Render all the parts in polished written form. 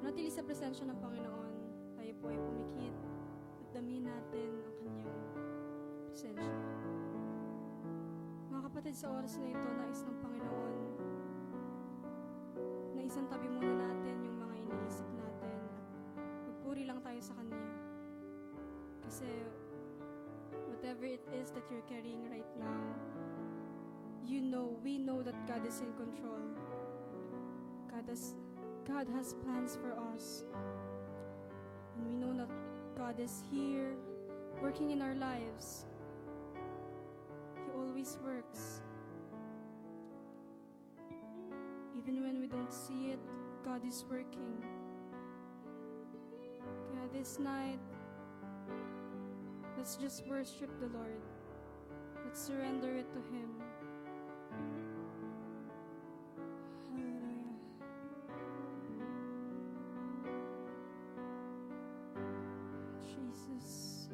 manatili sa presensya ng Panginoon, tayo po ay pumikit at damin natin ang kanyang presensya. Mga kapatid, sa oras na ito, nais ng Panginoon na isang tabi muna natin yung mga iniisip natin at magpuri lang tayo sa Kanya. Kasi whatever it is that you're carrying right now, we know that God is in control. God has plans for us. And we know that God is here working in our lives. He always works. Even when we don't see it, God is working. Kaya this night, let's just worship the Lord. Let's surrender it to Him. Jesus.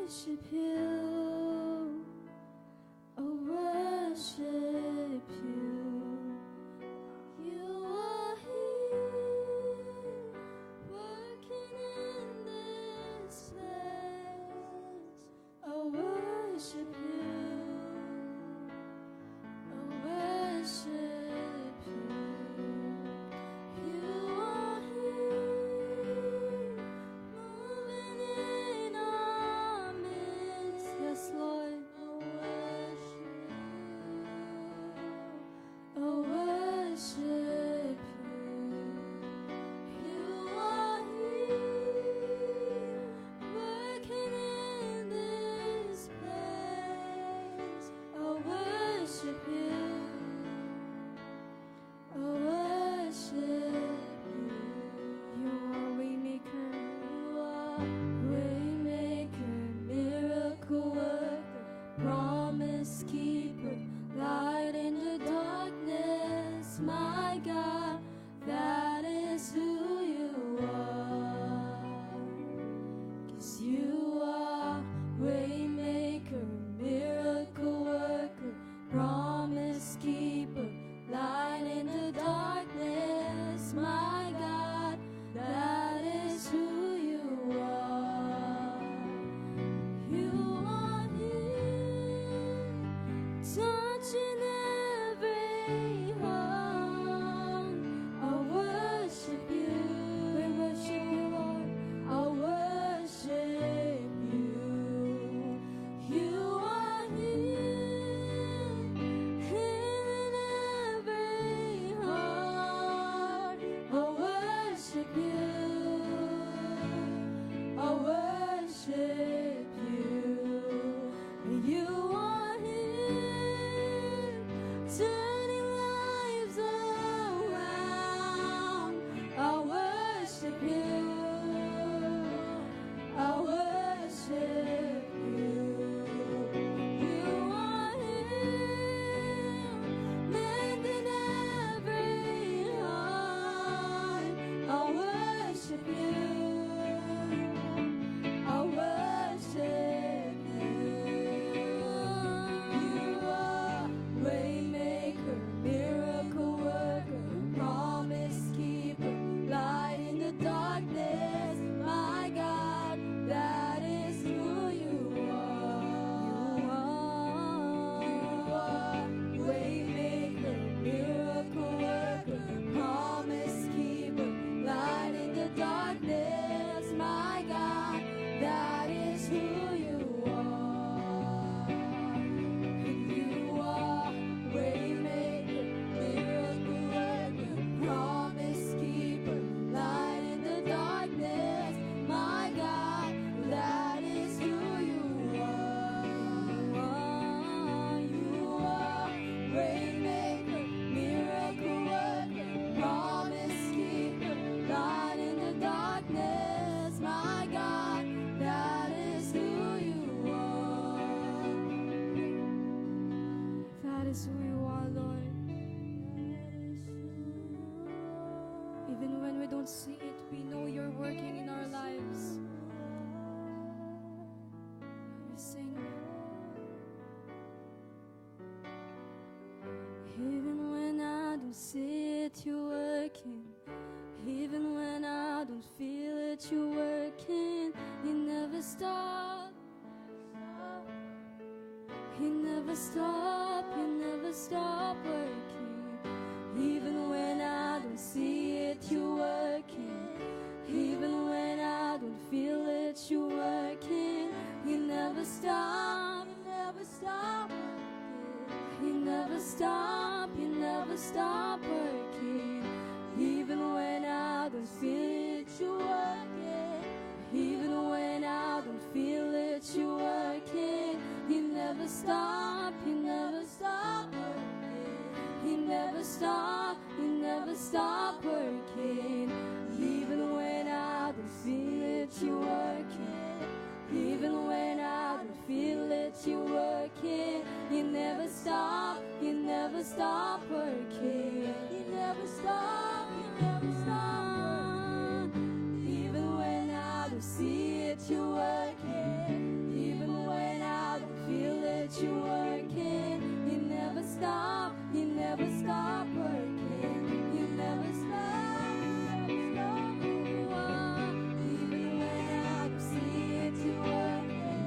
Worship you, oh worship you. You are here, working in this place. Oh worship you, oh worship you. You are here, moving in our midst. Yes, Lord. Oh worship you. You are here, working in this place. Oh worship you. Oh worship you. You are waymaker. You are waymaker, miracle worker, promise keeper, light in the darkness. My God, that is who you are. 'Cause you are waymaker, miracle worker, promise keeper, light in the darkness. My God, that is who you are. You are here, touching every heart. I worship you. We worship you, Lord. I worship you. You are here, healing every heart. I worship you. I worship you. You are here, turning don't see it, we know you're working in our lives. We sing. Even when I don't see it, you're working. Even when I don't feel it, you're working. You never stop. You never stop. You never stop working. Even when I don't see it, you're working. Even when I don't feel it, you're working. You never stop. You never stop working. You never stop. You never stop working. Even when I don't feel it, you're working. Even when I don't feel it, you're working. You never stop. You never stop working. You never stop. You never stop working. Even when I don't feel it, you're working. Even when I don't feel it, you're working. You never stop. You never stop working. You never stop. You never stop working. Even when I don't see it, you're working. Even when I don't feel it, you're working. You never stop. You never stop working. You never stop. You never stop. Even when I don't see it, you're working.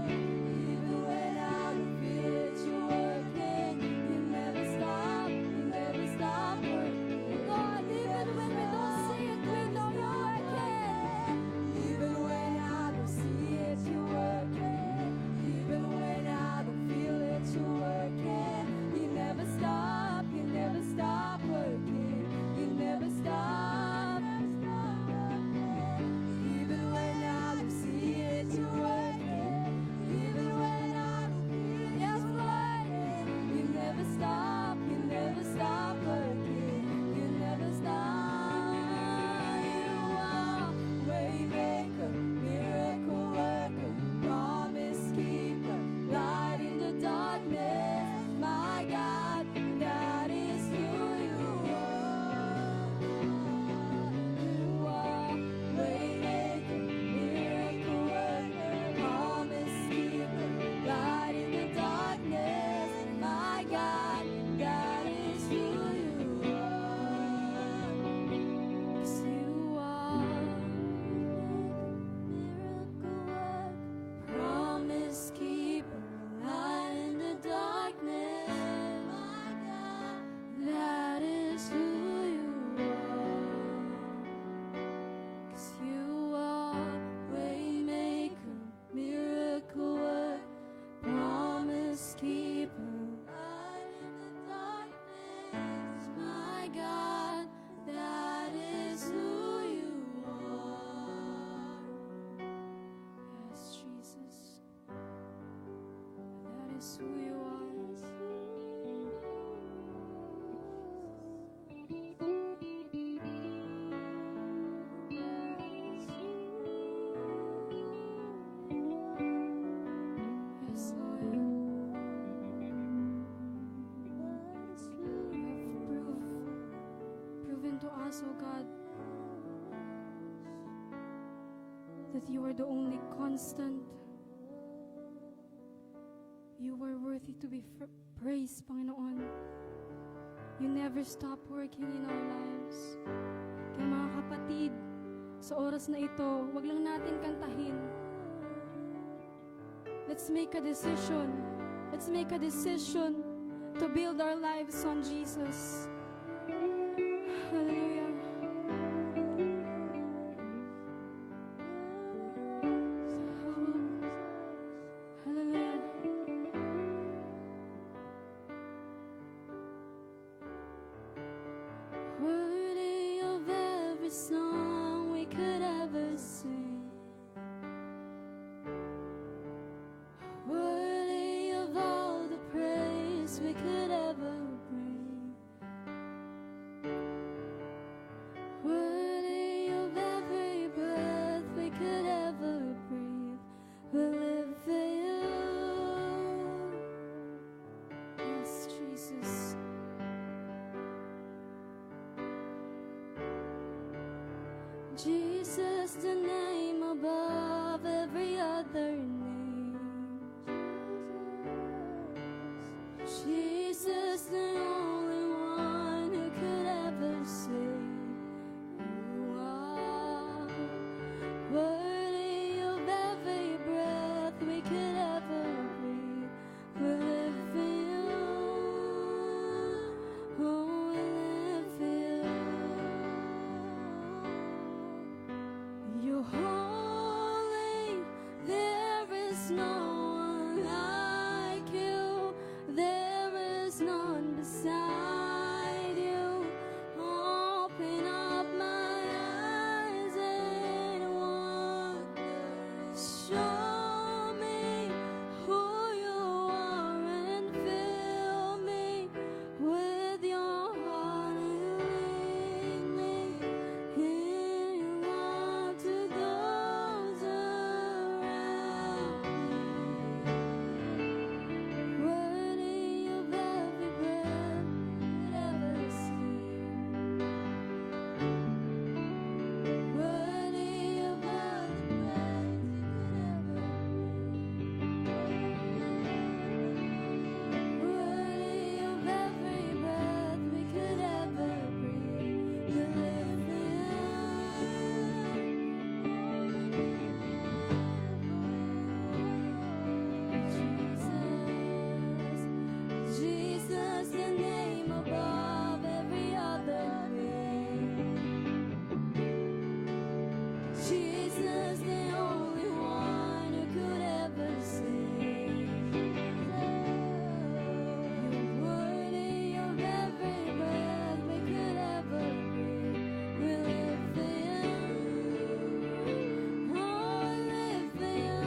Even when I don't feel it, you're working. You never stop. You never stop working. Lord, even when we don't see it, we know you're working. Even when I don't see it, you're working. Even when I don't feel it, you're working. You never stop. You never stop working. You never stop. Even when I don't see it, you're working. Even when I don't feel it, yes, Lord. You never stop. You never stop working. You never stop. You are waymaker, miracle worker, promise keeper, light in the darkness. My God, that is who you are. You are waymaker, miracle worker, promise keeper, light in the darkness. My God, that is who you are. 'Cause you are miracle worker, promise keeper, light in the darkness. My God, that is who you are. 'Cause you are waymaker, miracle worker, promise keeper, light in the darkness. My God, that is who you are. Yes, Jesus, that is who you are. Yes, Lord. You have proven to us, oh God, that you are the only constant. You are worthy to be praised, Panginoon. You never stop working in our lives. Kaya mga kapatid, sa oras na ito, wag lang natin kantahin. Let's make a decision. Let's make a decision to build our lives on Jesus. Hallelujah. Hallelujah. Worthy of every song we could ever sing. Worthy of all the praise we could ever bring. Worthy of every breath we could ever breathe. We'll live for you. Yes, Jesus. Jesus, the name above every other name. Jesus, the only one who could ever save. You are worthy of every breath we could ever breathe. We live for you. Oh, we live for you. You're holy. There is no one like you. There is none beside you. Open up my eyes and wonder. Show me who you are and fill me with your heart and lead me in your love to those around me. Worthy of every breath you'd ever see. Worthy of every breath we could ever breathe. Worthy of every breath we could ever breathe. You live Jesus, Jesus, the name above every other name. Jesus, the only one who could ever save. You're worthy of every breath we could ever breathe. We live for you. Oh, we live for you.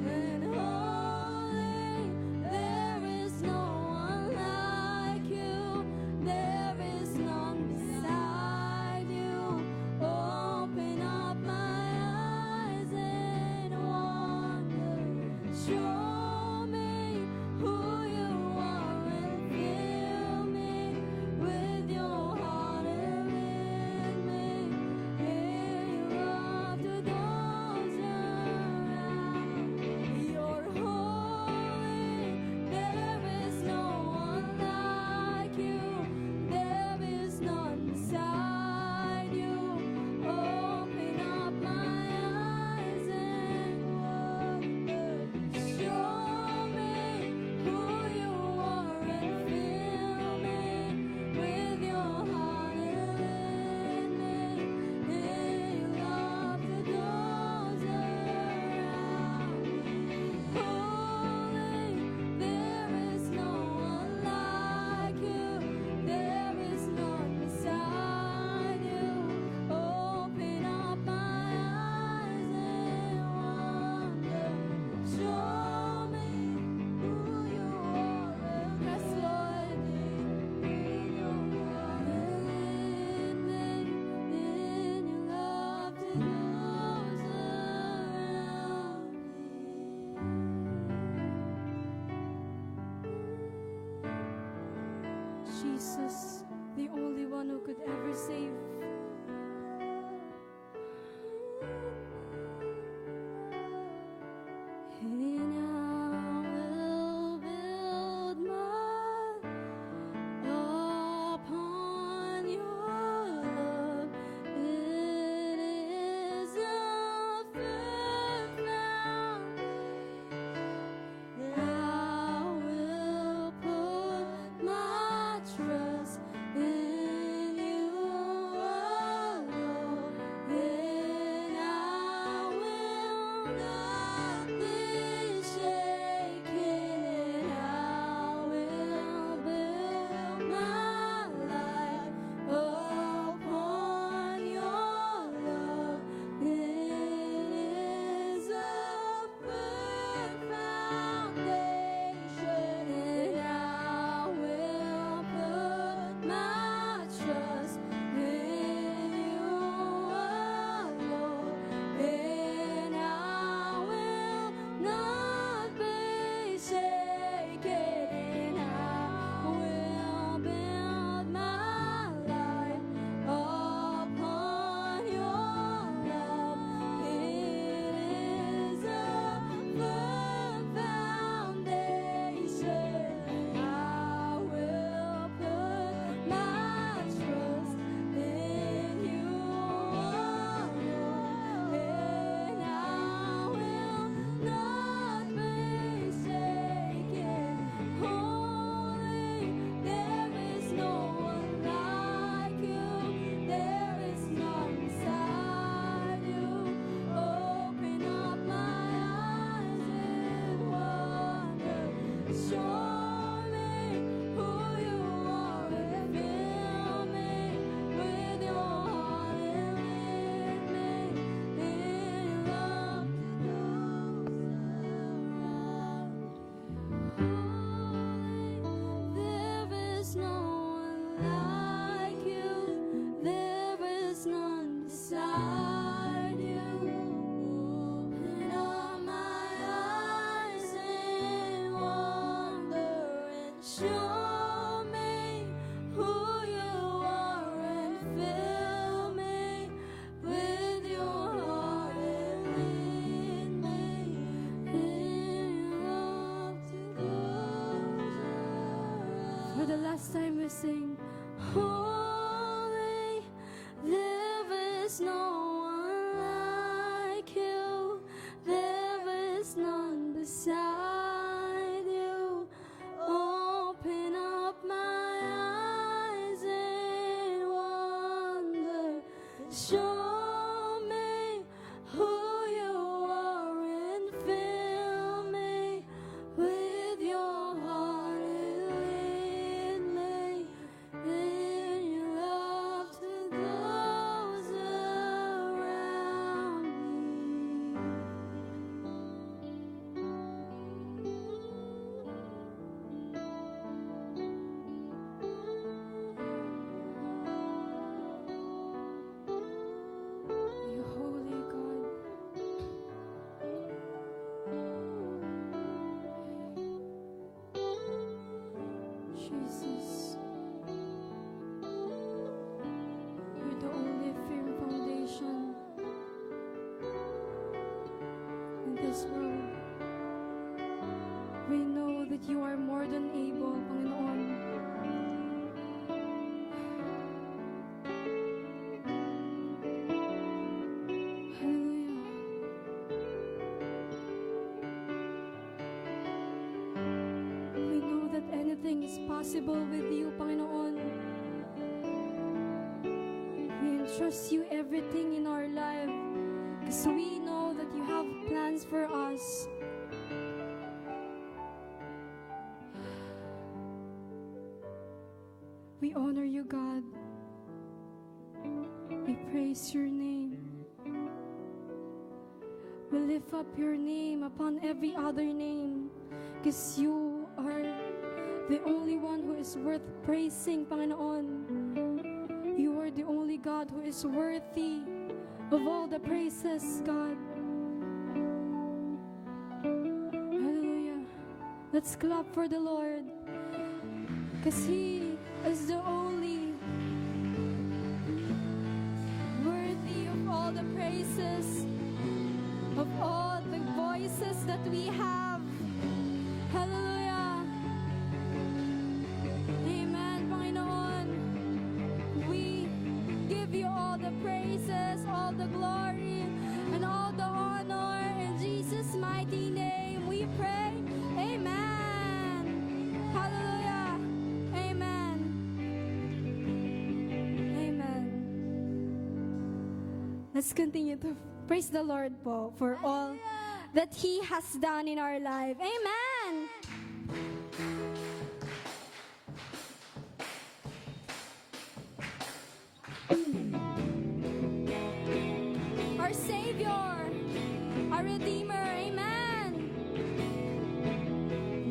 And holy, there is no one like you. There is none beside you. Open up my eyes and wonder. Show me who you are and fill me with your heart and lead me in your love to those around. You're holy. There is no one like you. There is none beside you. Open up my eyes and wonder. Show me who you are and fill me with your heart and lead me in your love to those around me. Holy, there is no one like you. There is none beside you. Open up my eyes and wonder. Show me who you are. Yes, Lord. In your love and lead me in your love to those around me. Jesus, the only one who could ever save. And I will build my upon your love. It is a firm foundation. I will put my trust in you. the last time we sing, holy, there is no one like you, there is none beside you. Open up my eyes in wonder, show me who you are and fill me with your heart and lead me in your love to those around me. You holy God. Jesus, you're the only firm foundation in this world. We know that you are more than able, Panginoon. Hallelujah. We know that anything is possible with you, Panginoon. We entrust you everything in our life because we know that you have plans for us. We honor you, God. We praise your name. We lift up your name upon every other name because you are the only one who is worth praising, Panginoon. You are the only God who is worthy of all the praises, God. Hallelujah. Let's clap for the Lord because He is the only worthy of all the praises, of all the voices that we have. Hallelujah. Amen, Panginoon. We give you all the praises, all the glory, and all the honor. In Jesus' mighty name we pray. Amen. Hallelujah. Amen. Amen. Let's continue to praise the Lord po for all that He has done in our life. Amen. Our Savior, our Redeemer, amen.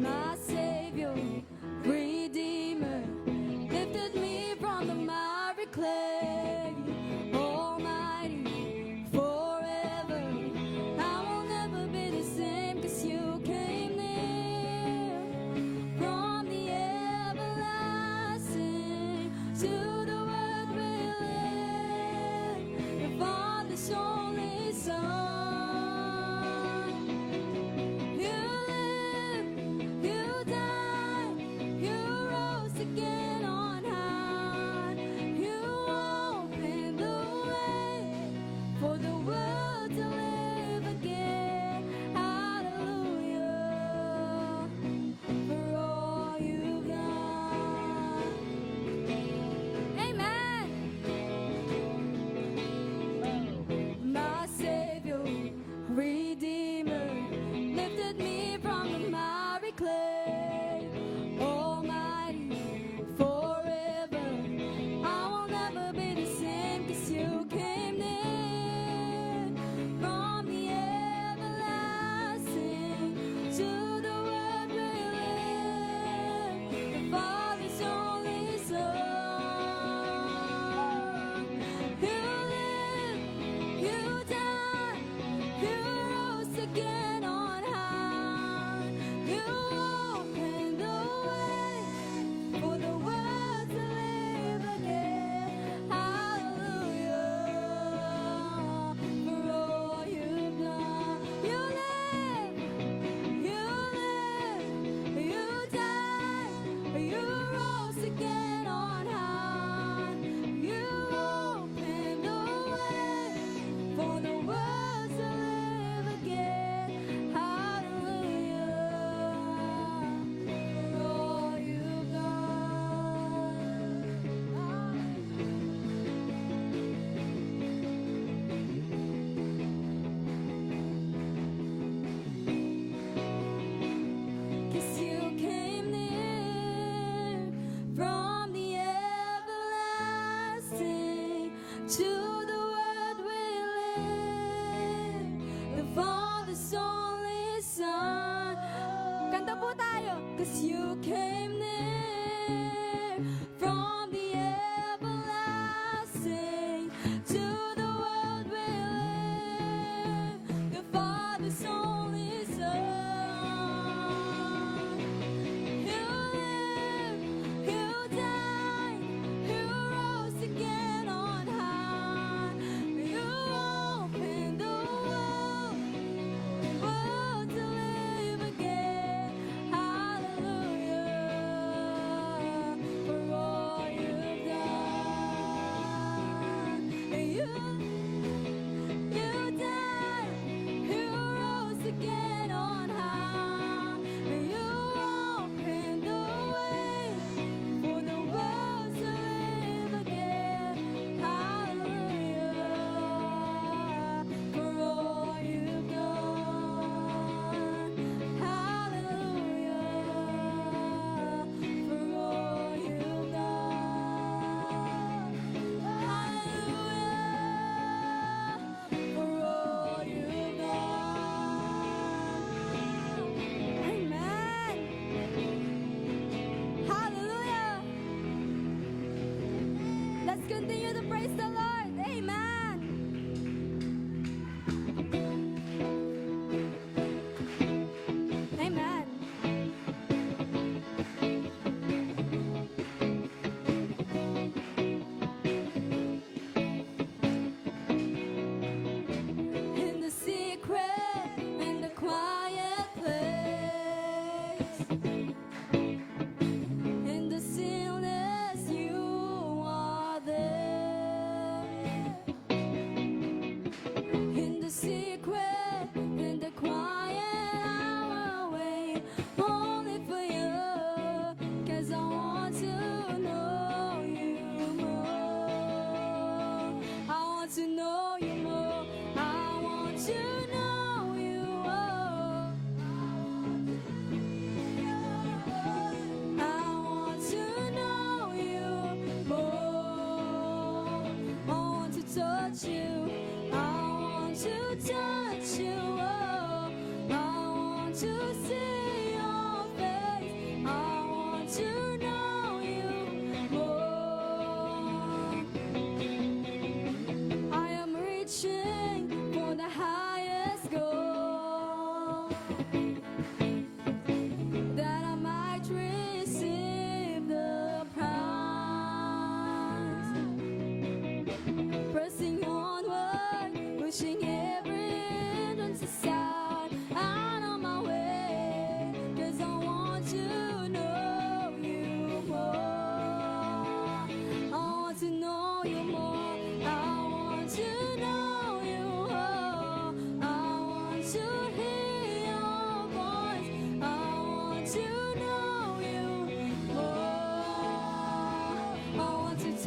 My Savior, Redeemer, lifted me from the miry clay. Almighty, forever, I will never be the same 'cause you came near. From the everlasting to the world we live, the Father's only Son.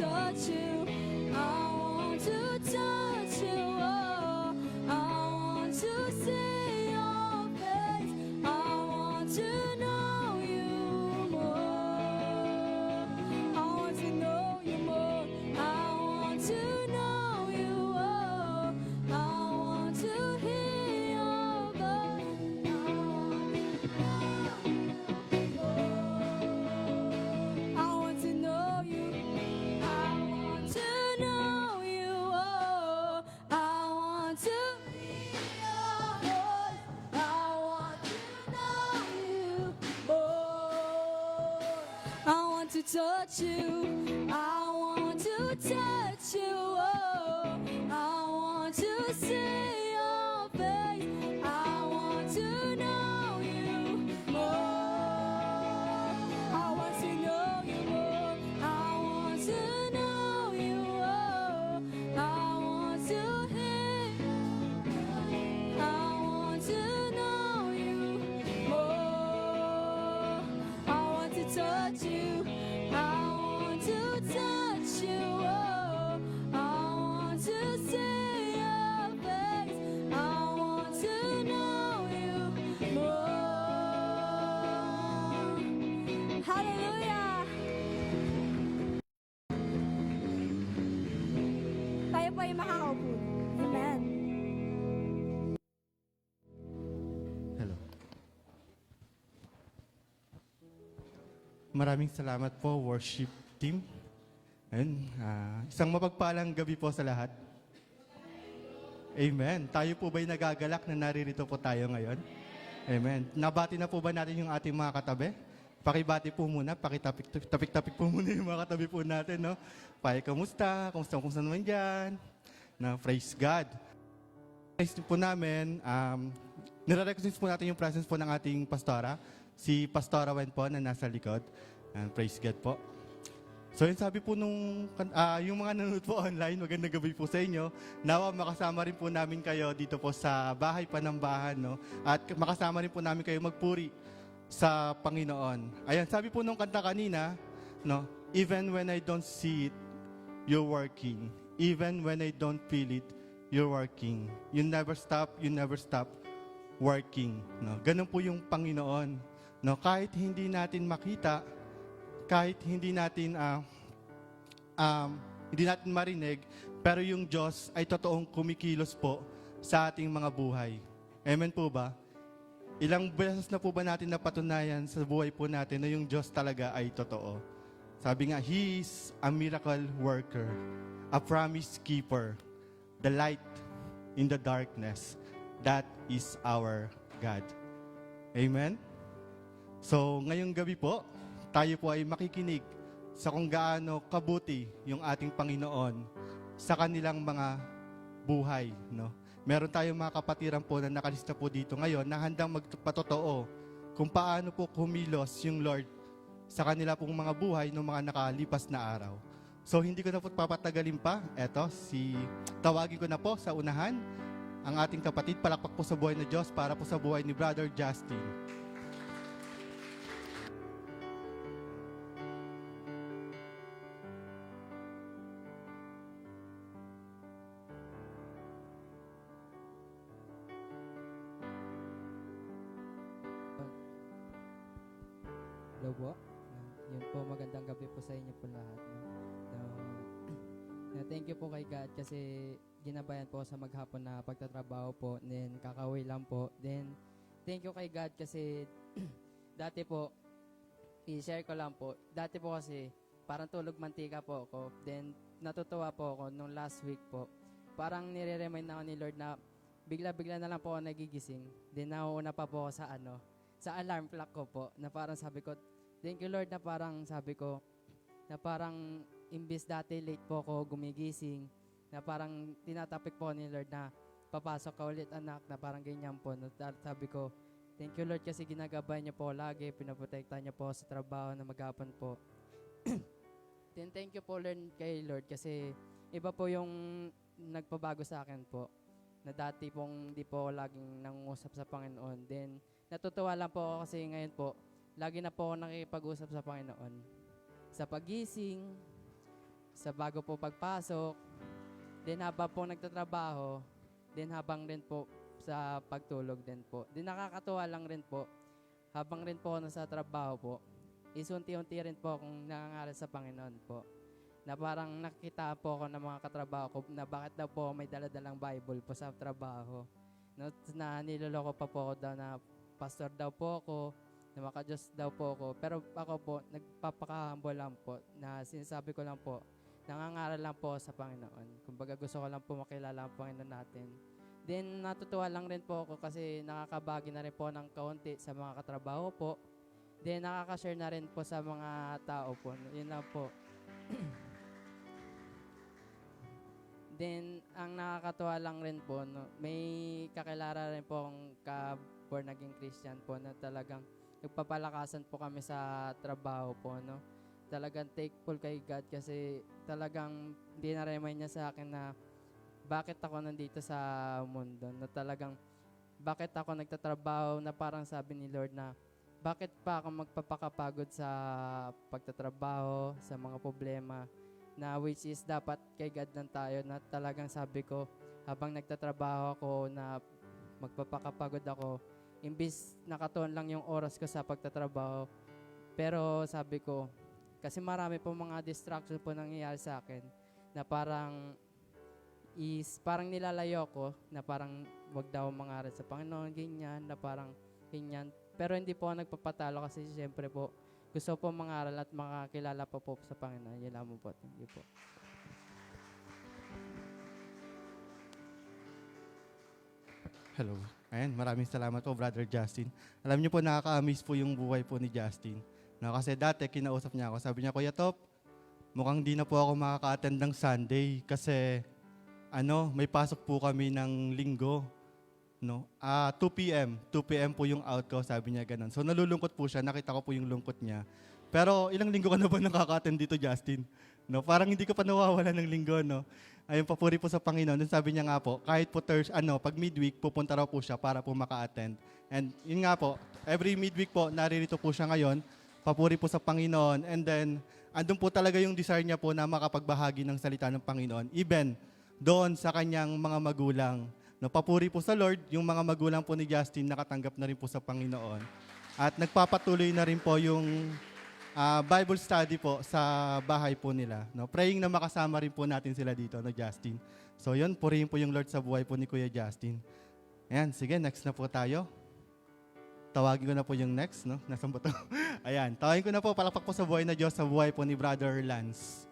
touch you. I want to touch you. Oh, I want to see your face. I want to know you more. I want to know you more. I want to know you. Oh, I want to hear your voice. I want to know you. I want to know you. Oh, I want to hear your voice. I want to know you more. I want to touch you. I want to touch you. Oh, I want to see your face. I want to know you more. I want to know you more. I want to know you. Oh, I want to hear. I want to know you more. I want to touch you. I want to touch you. Oh, I want to see your face. I want to know you more. Hallelujah! Tayo po ay makakaupo. Amen. Hello. Maraming salamat po, worship team. Ayun, isang mapagpalang gabi po sa lahat. Amen. Tayo po ba'y nagagalak na naririto po tayo ngayon? Amen. Nabati na po ba natin yung ating mga katabi? Pakibati po muna, pakitapik-tapik po muna yung mga katabi po natin, no? Kamusta? Kamusta naman dyan? Praise God. Praise po namin, nire-recognize po natin yung presence po ng ating pastora, si Pastora Wen po na nasa likod. And praise God po. So yun sabi po yung mga nanonood po online, magandang gabi po sa inyo. Nawa makasama rin po namin kayo dito po sa bahay panambahan, no? At makasama rin po namin kayo magpuri sa Panginoon. Ayan, sabi po nung kanta kanina, no? Even when I don't see it, you're working. Even when I don't feel it, you're working. You never stop working, no? Ganun po yung Panginoon, no? Kahit hindi natin makita, kahit hindi natin marinig, pero yung Diyos ay totoong kumikilos po sa ating mga buhay. Amen po ba? Ilang beses na po ba natin napatunayan sa buhay po natin na yung Diyos talaga ay totoo? Sabi nga, He is a miracle worker, a promise keeper, the light in the darkness. That is our God. Amen? So, ngayong gabi po, tayo po ay makikinig sa kung gaano kabuti yung ating Panginoon sa kanilang mga buhay, no? Meron tayong mga kapatiran po na nakalista po dito ngayon na handang magpatotoo kung paano po kumilos yung Lord sa kanila pong mga buhay ng mga nakalipas na araw. So hindi ko na po papatagalin pa. Tawagin ko na po sa unahan ang ating kapatid, palakpak po sa buhay na Diyos para po sa buhay ni Brother Justin. Hello po. Yun po, magandang gabi po sa inyo po lahat. Thank you po kay God kasi ginabayan po sa maghapon na pagtatrabaho po. Then, kakauwi lang po. Then, thank you kay God kasi dati po, i-share ko lang po. Dati po kasi, parang tulog mantika po ako. Then, natutuwa po ako nung last week po. Parang nire-remind ako ni Lord na bigla-bigla na lang po ako nagigising. Then, nauuna pa po ako sa alarm clock ko po, na parang sabi ko, thank you Lord, na parang sabi ko, na parang imbis dati late po ako gumigising, na parang tinatapik po ni Lord na papasok ka ulit anak, na parang ganyan po. Sabi ko, thank you Lord kasi ginagabay niyo po lagi, pinaprotektahan niyo po sa trabaho na maghapon po. Then thank you po Lord kay Lord kasi iba po yung nagpabago sa akin po, na dati pong di po laging nangungusap sa Panginoon. Then natutuwa lang po ako kasi ngayon po, lagi na po ako nakikipag-usap sa Panginoon. Sa pagising, sa bago po pagpasok, then habang po nagtatrabaho, then habang rin po sa pagtulog din po. Then nakakatuwa lang rin po, habang rin po ako nasa trabaho po, is unti-unti rin po akong nangangaral sa Panginoon po. Na parang nakita po ako ng mga katrabaho ko na bakit daw po may daladalang Bible po sa trabaho. No, na niloloko pa po ako daw na pastor daw po ako, na maka-Diyos daw po ako. Pero ako po, nagpapaka-humble lang po, na sinasabi ko lang po, nangangaral lang po sa Panginoon. Kumbaga gusto ko lang po makilala ang Panginoon natin. Then natutuwa lang rin po ako kasi nakakabagi na rin po ng kaunti sa mga katrabaho po. Then nakaka-share na rin po sa mga tao po. Yun lang po. Then, ang nakakatuwa lang rin po, no, may kakilala rin po akong ka-born naging Christian po na talagang nagpapalakasan po kami sa trabaho po, no. Talagang thankful kay God kasi talagang dinaremind niya sa akin na bakit ako nandito sa mundo, na talagang bakit ako nagtatrabaho, na parang sabi ni Lord na bakit pa ako magpapakapagod sa pagtatrabaho, sa mga problema, na which is dapat kay God lang tayo, na talagang sabi ko habang nagtatrabaho ako na magpapakapagod ako, imbis nakatuon lang yung oras ko sa pagtatrabaho, pero sabi ko kasi marami po mga distraction po nangyayari sa akin na parang nilalayo ko na parang wag daw mangaral sa Panginoon, ganyan, na parang ganyan, pero hindi po ako nagpapatalo kasi siyempre po gusto po mangaral at makakilala pa po sa Panginoon. Yun lang po. Thank you po. Hello. Ayan, maraming salamat po, Brother Justin. Alam niyo po, nakaka-amaze po yung buhay po ni Justin. No, kasi dati, kinausap niya ako. Sabi niya, Kuya Top, mukhang di na po ako makaka-attend ng Sunday kasi may pasok po kami ng linggo. No? 2 p.m. po yung out ko, sabi niya ganun. So nalulungkot po siya, nakita ko po yung lungkot niya. Pero ilang linggo ka na ba nakaka-attend dito, Justin? No, parang hindi ka pa nawawala ng linggo, no? Ayun, papuri po sa Panginoon. Then sabi niya nga po, kahit po pag midweek, pupunta raw po siya para po maka-attend. And yun nga po, every midweek po, naririto po siya ngayon. Papuri po sa Panginoon. And then, andun po talaga yung desire niya po na makapagbahagi ng salita ng Panginoon. Even doon sa kanyang mga magulang. No, papuri po sa Lord, yung mga magulang po ni Justin nakatanggap na rin po sa Panginoon. At nagpapatuloy na rin po yung Bible study po sa bahay po nila. No, praying na makasama rin po natin sila dito, no, Justin. So yun, purihin po yung Lord sa buhay po ni Kuya Justin. Ayan, sige, next na po tayo. Tawagin ko na po yung next, no? Nasaan ba to? Ayan, tawagin ko na po, palakpak po sa buhay na Diyos, sa buhay po ni Brother Lance.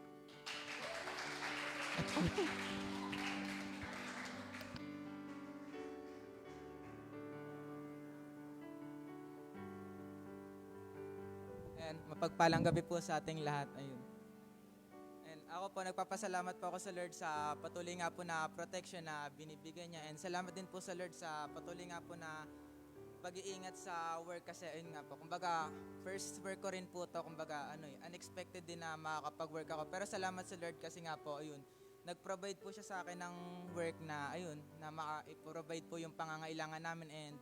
And mapagpalang gabi po sa ating lahat. Ayun. And ako po, nagpapasalamat po ako sa Lord sa patuloy nga po na protection na binibigay niya. And salamat din po sa Lord sa patuloy nga po na pag-iingat sa work kasi ayun nga po. Kumbaga, first work ko rin po to. Kumbaga, unexpected din na makakapag-work ako. Pero salamat sa Lord kasi nga po, ayun, nag-provide po siya sa akin ng work na, ayun, na maka-provide po yung pangangailangan namin. And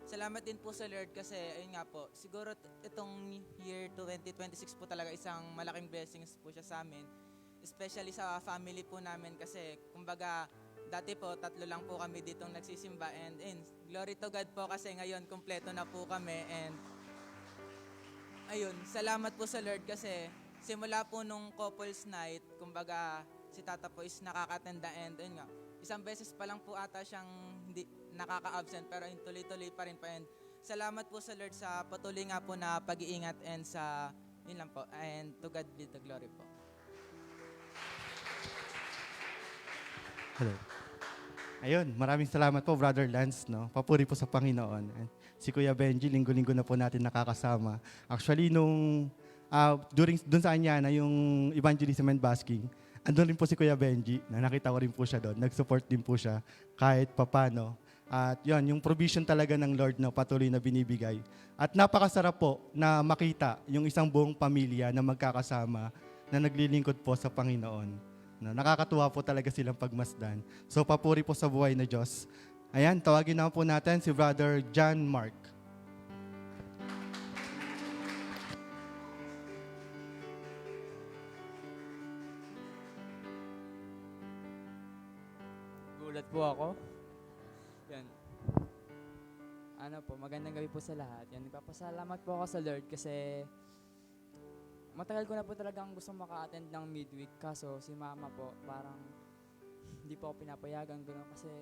salamat din po sa Lord kasi, ayun nga po, siguro itong year 2026 po talaga isang malaking blessings po siya sa amin. Especially sa family po namin kasi, kumbaga, dati po, 3 lang po kami ditong nagsisimba. And glory to God po kasi ngayon, kumpleto na po kami. And, ayun, salamat po sa Lord kasi, simula po nung couples night, kumbaga, si Tata po is nakakatenda. And, ayun nga, isang beses pa lang po ata siyang hindi nakaka-absent pero tuloy-tuloy pa rin po. And salamat po sa Lord sa patuloy nga po na pag-iingat and sa yun lang po. And to God be the glory po. Hello. Ayun, maraming salamat po, Brother Lance, no? Papuri po sa Panginoon. And si Kuya Benji, linggo-linggo na po natin nakakasama. Actually, dun sa kanya na yung evangelism and basking, andun rin po si Kuya Benji, na nakita ko rin po siya doon. Nag-support din po siya kahit papano. At yun, yung provision talaga ng Lord na patuloy na binibigay. At napakasarap po na makita yung isang buong pamilya na magkakasama na naglilingkod po sa Panginoon. No, nakakatuwa po talaga silang pagmasdan. So papuri po sa buhay na Diyos. Ayan, tawagin na po natin si Brother John Mark. nagulat po ako. Yan. Ano po, magandang gabi po sa lahat. Yan, nagpapasalamat po ako sa Lord kasi matagal ko na po talagang gusto maka-attend ng midweek. Kaso si mama po, parang hindi po ako pinapayagan gano'n kasi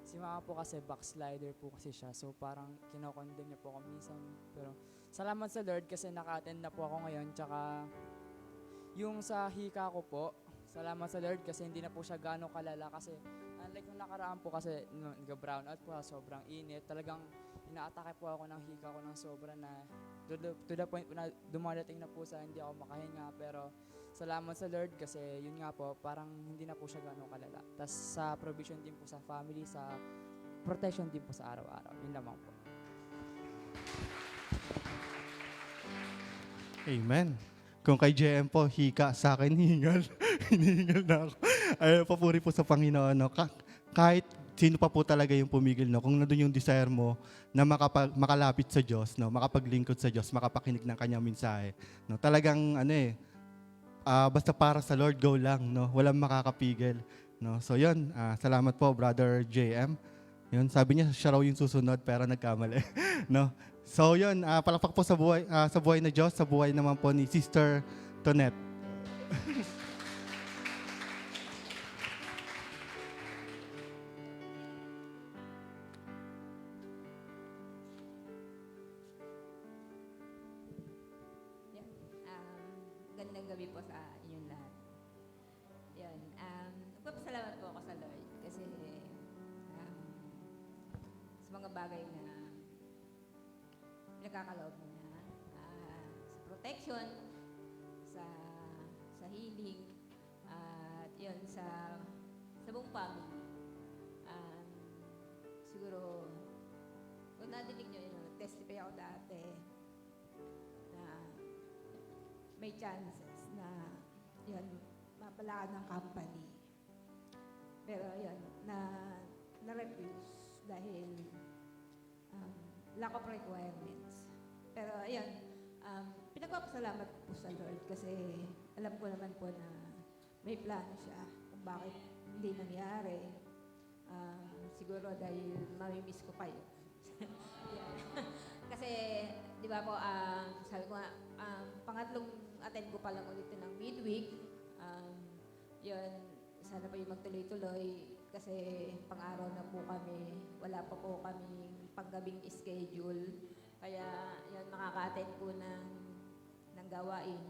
si mama po kasi backslider po kasi siya. So parang kinokondem niya po ako minsan. Pero salamat sa Lord kasi naka-attend na po ako ngayon. Tsaka yung sa hika ko po, salamat sa Lord kasi hindi na po siya gano'ng kalala kasi unlike nung nakaraan po kasi nag-brown out po, sobrang init. Talagang inaatake po ako ng hika ko ng sobra na to the point na dumadating na po sa hindi ako makahinga. Pero salamat sa Lord kasi yun nga po, parang hindi na po siya gano'ng kalala. Tas sa provision din po sa family, sa protection din po sa araw-araw. Yun lamang po. Amen. Kung kay JM po, hika, sa akin, hingal. Hinihingal na ako. Ay, papuri po sa Panginoon. No? Kahit sino pa po talaga yung pumigil, no? Kung nandun yung desire mo na makalapit sa Diyos, no? Makapaglingkod sa Diyos, makapakinig ng kanyang mensahe. No? Talagang, basta para sa Lord, go lang. No? Walang makakapigil. No? So yun, salamat po, Brother JM. Yun, sabi niya, siya raw yung susunod, pero nagkamali. No? So yun, palakpak po sa buhay na Diyos, sa buhay naman po ni Sister Tonette. Gandang gabi po sa inyong lahat. Yan, nagpapasalamat po ako sa Lord kasi sa mga bagay na pinagkakaloob niya, sa protection, sa healing, at yun, sa buong family. Siguro, kung nadinig nyo yun, testify ako dati na may chances na yun, mapalaan ng company. Pero yun, na-refuse dahil lack of requirements. Pero ayun, pinagpapasalamat po sa Lord kasi alam ko naman po na may plano siya kung bakit hindi nangyari. Siguro dahil mamimiss ko kayo. Kasi, di ba po, sabi ko nga, pangatlong attend ko pa lang ulit ng midweek. Yun, sana pa yung magtuloy-tuloy kasi pang-araw na po kami. Wala pa po kaming panggabing schedule. Kaya, yun, makaka-attend po ng gawain.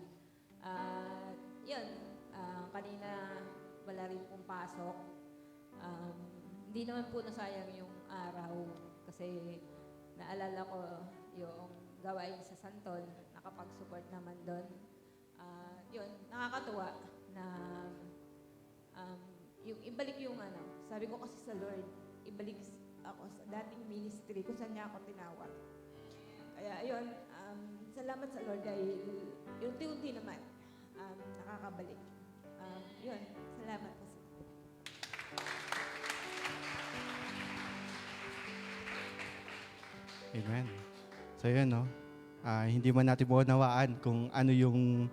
Yun, kanina wala rin pong pasok. Hindi naman po nasayang yung araw kasi naalala ko yung gawain sa Santol, nakapag-support naman doon. Yun, nakakatuwa na yung ibalik yung sabi ko kasi sa Lord, ibalik ako sa dating ministry kung saan niya ako tinawag. Kaya yun, salamat sa Lord dahil unti-unti naman nakakabalik. Yun, salamat po. Amen. So yun, no? Hindi man natin maunawaan kung ano yung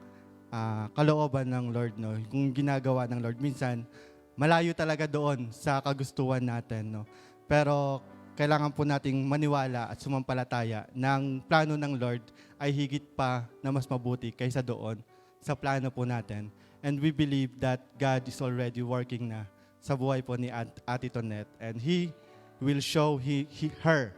kalooban ng Lord, no? Kung ginagawa ng Lord. Minsan, malayo talaga doon sa kagustuhan natin, no? Pero kailangan po nating maniwala at sumampalataya ng plano ng Lord ay higit pa na mas mabuti kaysa doon sa plano po natin. And we believe that God is already working na sa buhay po ni Ate Tonette. And He will show her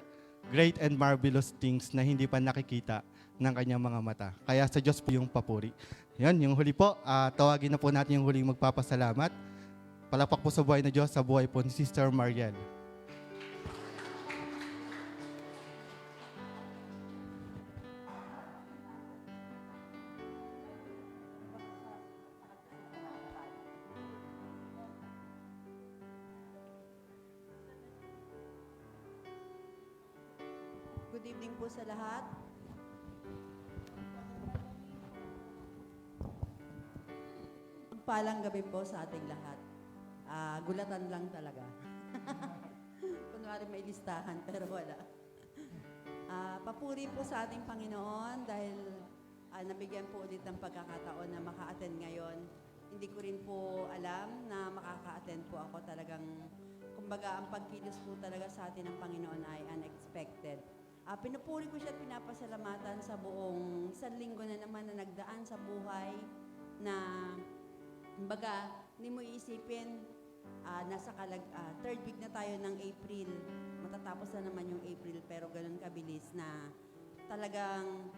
great and marvelous things na hindi pa nakikita ng kanyang mga mata. Kaya sa Diyos po yung papuri. Yan, yung huli po, tawagin na po natin yung huling magpapasalamat. Palapak po sa buhay na Diyos, sa buhay po ni Sister Mariel. Good evening po sa lahat. Palang gabi po sa ating lahat. Gulatan lang talaga. Kunwari may listahan pero wala. Papuri po sa ating Panginoon dahil nabigyan po ulit ng pagkakataon na maka-attend ngayon. Hindi ko rin po alam na makaka-attend po ako talagang kumbaga, ang pagkilos po talaga sa atin ng Panginoon ay unexpected. Pinupuri ko siya at pinapasalamatan sa buong isang linggo na naman na nagdaan sa buhay na, kumbaga, hindi mo iisipin, nasa third week na tayo ng April. Matatapos na naman yung April, pero ganun kabilis na talagang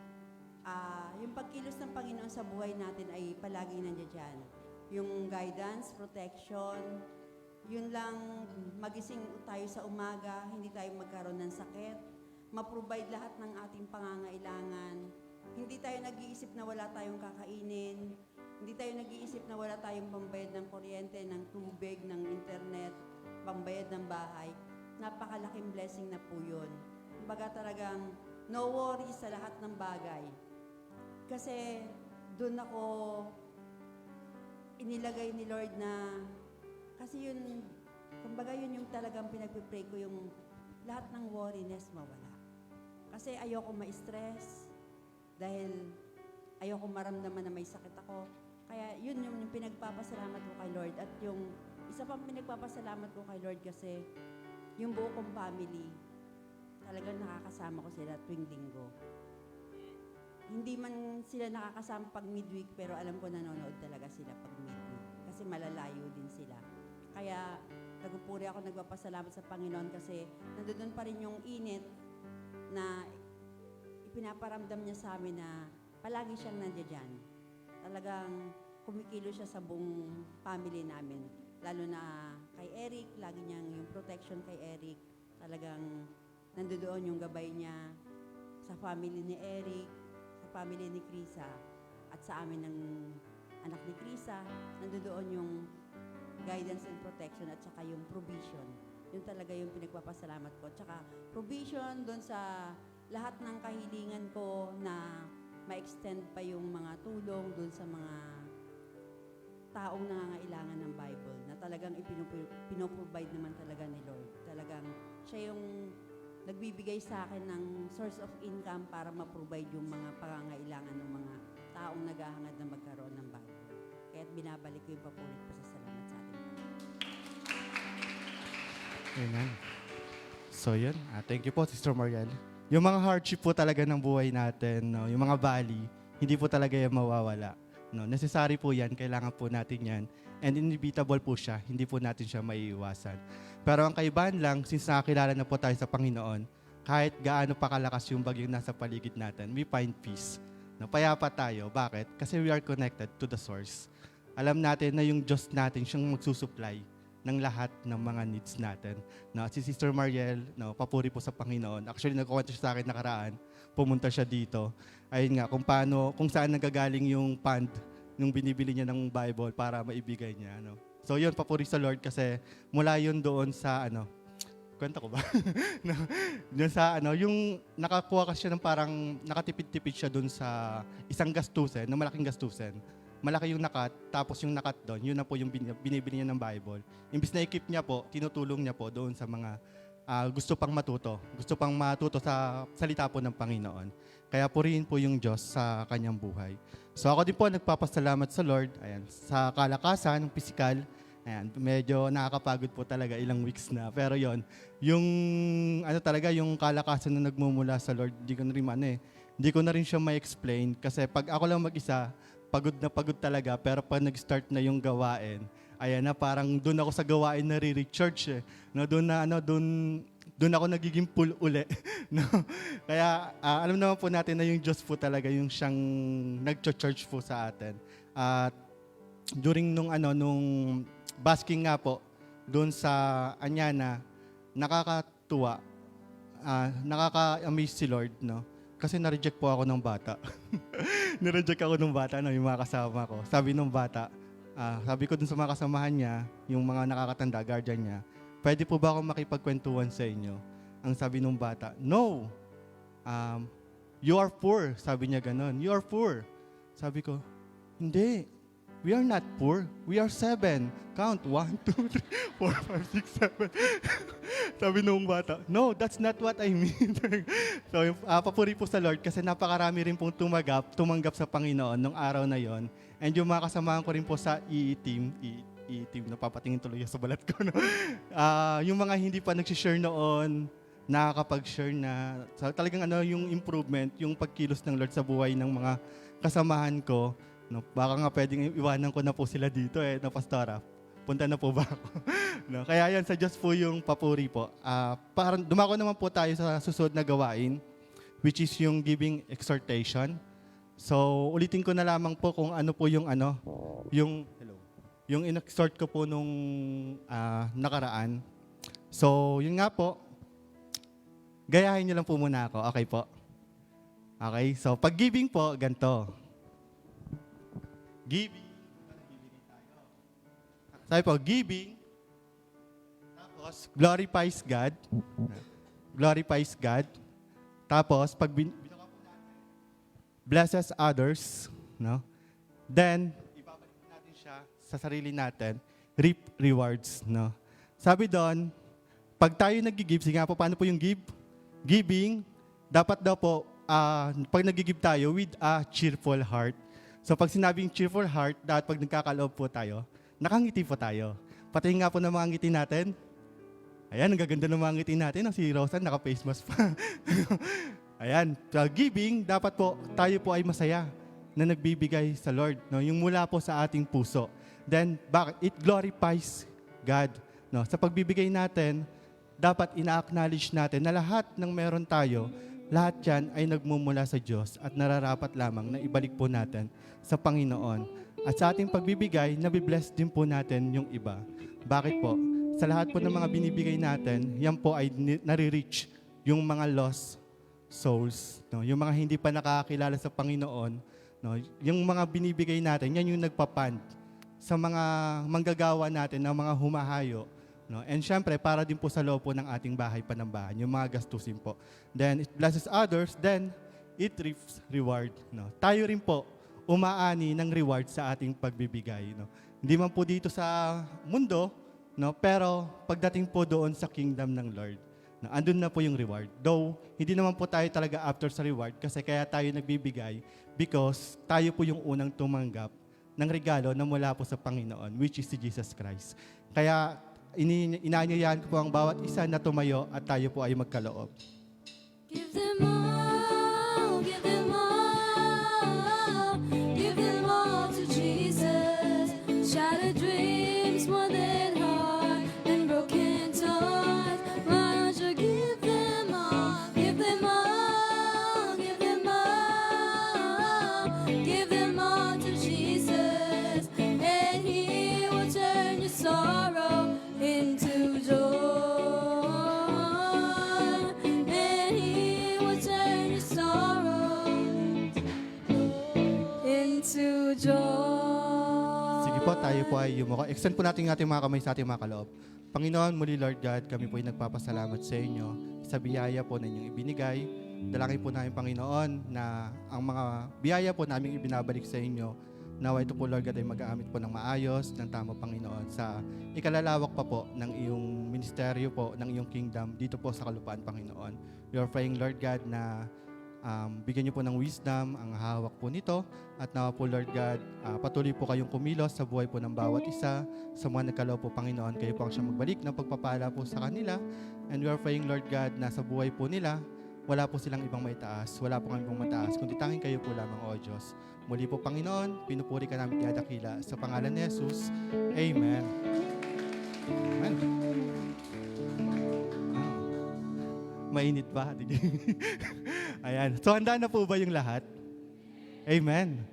yung pagkilos ng Panginoon sa buhay natin ay palagi nandiyan dyan. Yung guidance, protection, yun lang, magising tayo sa umaga, hindi tayo magkaroon ng sakit, ma-provide lahat ng ating pangangailangan. Hindi tayo nag-iisip na wala tayong kakainin, hindi tayo nag-iisip na wala tayong pambayad ng kuryente, ng tubig, ng internet, pambayad ng bahay. Napakalaking blessing na po yun. Kumbaga talagang no worries sa lahat ng bagay. Kasi doon ako inilagay ni Lord na, kasi yun, kumbaga yun yung talagang pinagpipray ko, yung lahat ng worriness mawala. Kasi ayoko ma-stress, dahil ayoko maramdaman na may sakit ako. Kaya yun yung pinagpapasalamat ko kay Lord. At yung isa pang pinagpapasalamat ko kay Lord kasi yung buo kong family, talagang nakakasama ko sila tuwing linggo. Hindi man sila nakakasama pag midweek, pero alam ko nanonood talaga sila pag midweek. Kasi malalayo din sila. Kaya nagpupuri ako, nagpapasalamat sa Panginoon kasi nandoon pa rin yung init na ipinaparamdam niya sa amin na palagi siyang nandiyan. Talagang kumikilo siya sa buong family namin. Lalo na kay Eric, lagi niyang yung protection kay Eric. Talagang nandoon yung gabay niya sa family ni Eric, sa family ni Krisa, at sa amin ng anak ni Krisa, nandoon yung guidance and protection at saka yung provision. Yun talaga yung pinagpapasalamat ko. Tsaka provision doon sa lahat ng kahilingan ko na ma-extend pa yung mga tulong doon sa mga taong nangangailangan ng Bible na talagang pinoprovide naman talaga ni Lord. Talagang siya yung nagbibigay sa akin ng source of income para ma-provide yung mga pangangailangan ng mga taong naghahangad na magkaroon ng Bible. Kaya't binabalik ko yung papulit pa sa salamat sa atin. Amen. So yun, thank you po, Sister Mariel. Yung mga hardship po talaga ng buhay natin, no, yung mga valley, hindi po talaga yan mawawala. No, necessary po yan, kailangan po natin yan. And inevitable po siya, hindi po natin siya maiiwasan. Pero ang kaibahan lang, since nakakilala na po tayo sa Panginoon, kahit gaano pa kalakas yung bagyong nasa paligid natin, we find peace. No, payapa tayo. Bakit? Kasi we are connected to the source. Alam natin na yung Diyos natin siyang magsusupply ng lahat ng mga needs natin. No, si Sister Mariel, no, papuri po sa Panginoon. Actually, nagkukwento siya sa akin nakaraan. Pumunta siya dito. Ayun nga, kung saan nagagaling yung fund nung binibili niya ng Bible para maibigay niya. No? So yun, papuri sa Lord kasi mula yun doon sa, kwenta ko ba? No, yun sa, yung nakakuha kasi siya ng parang, nakatipid-tipid siya doon sa isang gastusin, na malaking gastusin. Malaki yung nakat, tapos yung nakat doon, yun na po yung binibili niya ng Bible. Imbis na i-keep niya po, tinutulong niya po doon sa mga gusto pang matuto sa salita po ng Panginoon. Kaya purihin po yung Diyos sa kanyang buhay. So ako din po nagpapasalamat sa Lord, ayan, sa kalakasan, ng pisikal. Ayan, medyo nakakapagod po talaga ilang weeks na. Pero yon, yung talaga yung kalakasan na nagmumula sa Lord, hindi ko na rin siya ma-explain kasi pag ako lang mag-isa, pagod na pagod talaga, pero pag nag-start na yung gawain, ayan na, parang doon ako sa gawain na re-recharge. No, doon ako nagiging full uli. No? Kaya alam naman po natin na yung Diyos po talaga yung siyang nag-church po sa atin. At during nung basking nga po, doon sa Anyana, nakakatuwa, nakaka-amaze si Lord, no? Kasi na-reject po ako ng bata. Na-reject ako ng bata, yung mga kasama ko. Sabi ng bata, sabi ko dun sa mga kasamahan niya, yung mga nakakatanda, guardian niya, pwede po ba ako makipagkwentuhan sa inyo? Ang sabi ng bata, no, you are poor. Sabi niya ganon, you are poor. Sabi ko, hindi, we are not poor. We are 7. Count, 1, 2, 3, 4, 5, 6, 7. Sabi nung bata, no, that's not what I mean. So, papuri po sa Lord kasi napakarami rin pong tumanggap sa Panginoon nung araw na yon. And yung mga kasamahan ko rin po sa EE team, itim, napapatingin tuloy sa balat ko. No? Yung mga hindi pa nag-share noon, nakakapag-share na. So, talagang yung improvement, yung pagkilos ng Lord sa buhay ng mga kasamahan ko. No? Baka nga pwedeng iwanan ko na po sila dito na pastora. Punta na po ba ako? No? Kaya yan, sa Diyos po yung papuri po. Parang dumako naman po tayo sa susunod na gawain, which is yung giving exhortation. So, ulitin ko na lamang po kung ano po yung yung in-exhort ko po nung nakaraan. So, yun nga po, gayahin niyo lang po muna ako. Okay po? Okay, so pag giving po, ganito. Giving. Sabi po, giving. Tapos, glorifies God. Glorifies God. Tapos, pag blesses others, no? Then, ibabalik natin siya sa sarili natin, reap rewards, no? Sabi doon, pag tayo nag-give, sige nga po, paano po yung give? Giving, dapat daw po, pag nag-give tayo with a cheerful heart. So, pag sinabing cheerful heart, dapat pag nagkakaloob po tayo, nakangiti po tayo. Pati nga po ng mga ngiti natin. Ayan, ang gaganda ng mga ngiti natin. Si Rosan, naka-face mask pa. Ayan, giving, dapat po tayo po ay masaya na nagbibigay sa Lord. No? Yung mula po sa ating puso. Then, bakit? It glorifies God. No? Sa pagbibigay natin, dapat ina-acknowledge natin na lahat ng meron tayo, lahat yan ay nagmumula sa Diyos at nararapat lamang na ibalik po natin sa Panginoon. At sa ating pagbibigay, nabibless din po natin yung iba. Bakit po? Sa lahat po ng mga binibigay natin, yan po ay nare-reach yung mga lost souls, no? Yung mga hindi pa nakakilala sa Panginoon, no? Yung mga binibigay natin, yan yung nagpapand sa mga manggagawa natin, ng mga humahayo, no? And syempre, para din po sa loob po ng ating bahay panambahan, yung mga gastusin po. Then, it blesses others, then it reaps reward, no? Tayo rin po, umaani ng reward sa ating pagbibigay, no? Hindi man po dito sa mundo, no? Pero pagdating po doon sa kingdom ng Lord, andun na po yung reward. Though, hindi naman po tayo talaga after sa reward kasi kaya tayo nagbibigay because tayo po yung unang tumanggap ng regalo na mula po sa Panginoon, which is si Jesus Christ. Kaya, inaanyayahan ko po ang bawat isa na tumayo at tayo po ay magkaloob. Give them all, give them all, give them all to Jesus. Shattered dreams, more than heart, and broken tongues. Why don't you give them all, give them all, give them all, give them all to Jesus, and He will turn your sorrow into joy, and He will turn your sorrow into joy. Sige po, tayo po ay yumuko. Extend po natin yung ating mga kamay sa ating mga kaloob. Panginoon, muli Lord God, kami po ay nagpapasalamat sa inyo sa biyaya po na inyong ibinigay. Dalangin po namin, Panginoon, na ang mga biyaya po namin ibinabalik sa inyo, nawa ito po, Lord God, ay mag-aamit po ng maayos, ng tama, Panginoon, sa ikalalawak pa po ng iyong ministeryo po, ng iyong kingdom, dito po sa kalupaan, Panginoon. We are praying, Lord God, na bigyan niyo po ng wisdom ang hawak po nito at nawa po, Lord God, patuloy po kayong kumilos sa buhay po ng bawat isa. Sa mga nagkaloob po, Panginoon, kayo po ang siyang magbalik ng pagpapala po sa kanila. And we are praying, Lord God, na sa buhay po nila, wala po silang ibang maitaas, wala po kami ibang mataas, kundi tanging kayo po lamang, O Diyos. Muli po, Panginoon, pinupuri ka namin tinadakila sa pangalan ni Jesus. Amen. Amen. Mainit ba? Ayan. So, handa na po ba yung lahat? Amen.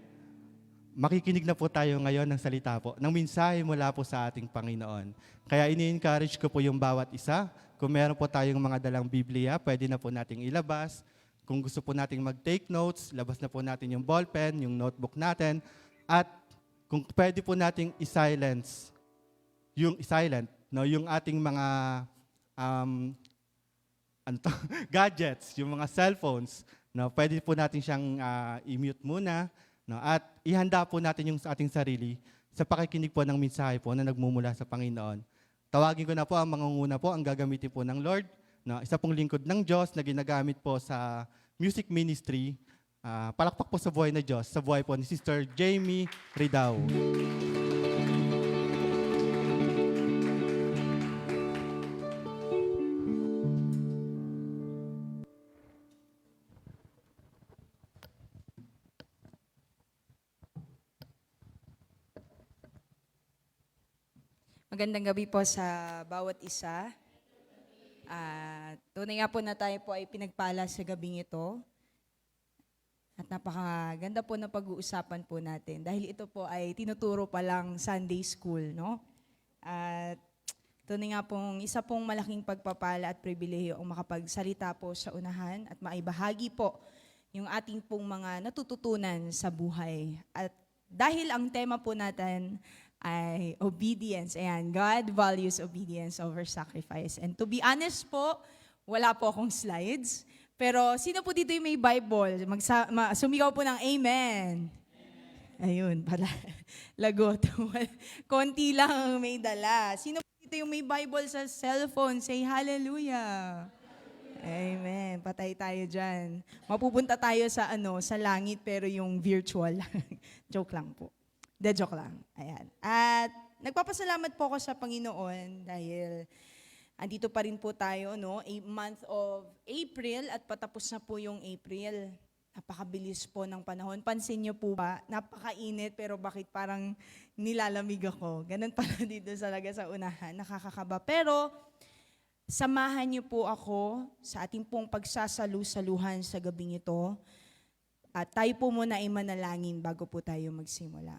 Makikinig na po tayo ngayon ng salita po, ng mensahe mula po sa ating Panginoon. Kaya ini-encourage ko po yung bawat isa. Kung meron po tayong mga dalang Biblia, pwede na po nating ilabas. Kung gusto po nating mag-take notes, labas na po natin yung ballpen, yung notebook natin. At kung pwede po nating i-silence, yung ating mga gadgets, yung mga cellphones, no, pwede po natin siyang i-mute muna, no, at ihanda po natin yung sa ating sarili sa pakikinig po ng mensahe po na nagmumula sa Panginoon. Tawagin ko na po ang mangunguna po, ang gagamitin po ng Lord, no, isa pong lingkod ng Diyos na ginagamit po sa music ministry. Palakpak po sa buhay na Diyos, sa buhay po ni Sister Jamie Ridao. Magandang gabi po sa bawat isa. Tunay nga po na tayo po ay pinagpala sa gabing ito. At napakaganda po na pag-uusapan po natin. Dahil ito po ay tinuturo pa lang Sunday School, no? At tunay nga pong isa pong malaking pagpapala at pribilehiyo ang makapagsalita po sa unahan at maibahagi po yung ating pong mga natututunan sa buhay. At dahil ang tema po natin ay obedience. Ayan, God values obedience over sacrifice. And to be honest po, wala po akong slides. Pero sino po dito yung may Bible? Sumigaw po ng Amen. Ayun, pala. Lagot. Konti lang ang may dala. Sino po dito yung may Bible sa cellphone? Say hallelujah. Amen. Patay tayo dyan. Mapupunta tayo sa sa langit pero yung virtual. Joke lang po. Joke lang. Ayan. At nagpapasalamat po ako sa Panginoon dahil andito pa rin po tayo, no? A month of April at patapos na po yung April. Napakabilis po ng panahon. Pansin niyo po ba? Napakainit pero bakit parang nilalamig ako? Ganun pala dito talaga sa unahan. Nakakakaba. Pero samahan niyo po ako sa ating pong pagsasalu-saluhan sa gabing ito. At tayo po muna ay manalangin bago po tayo magsimula.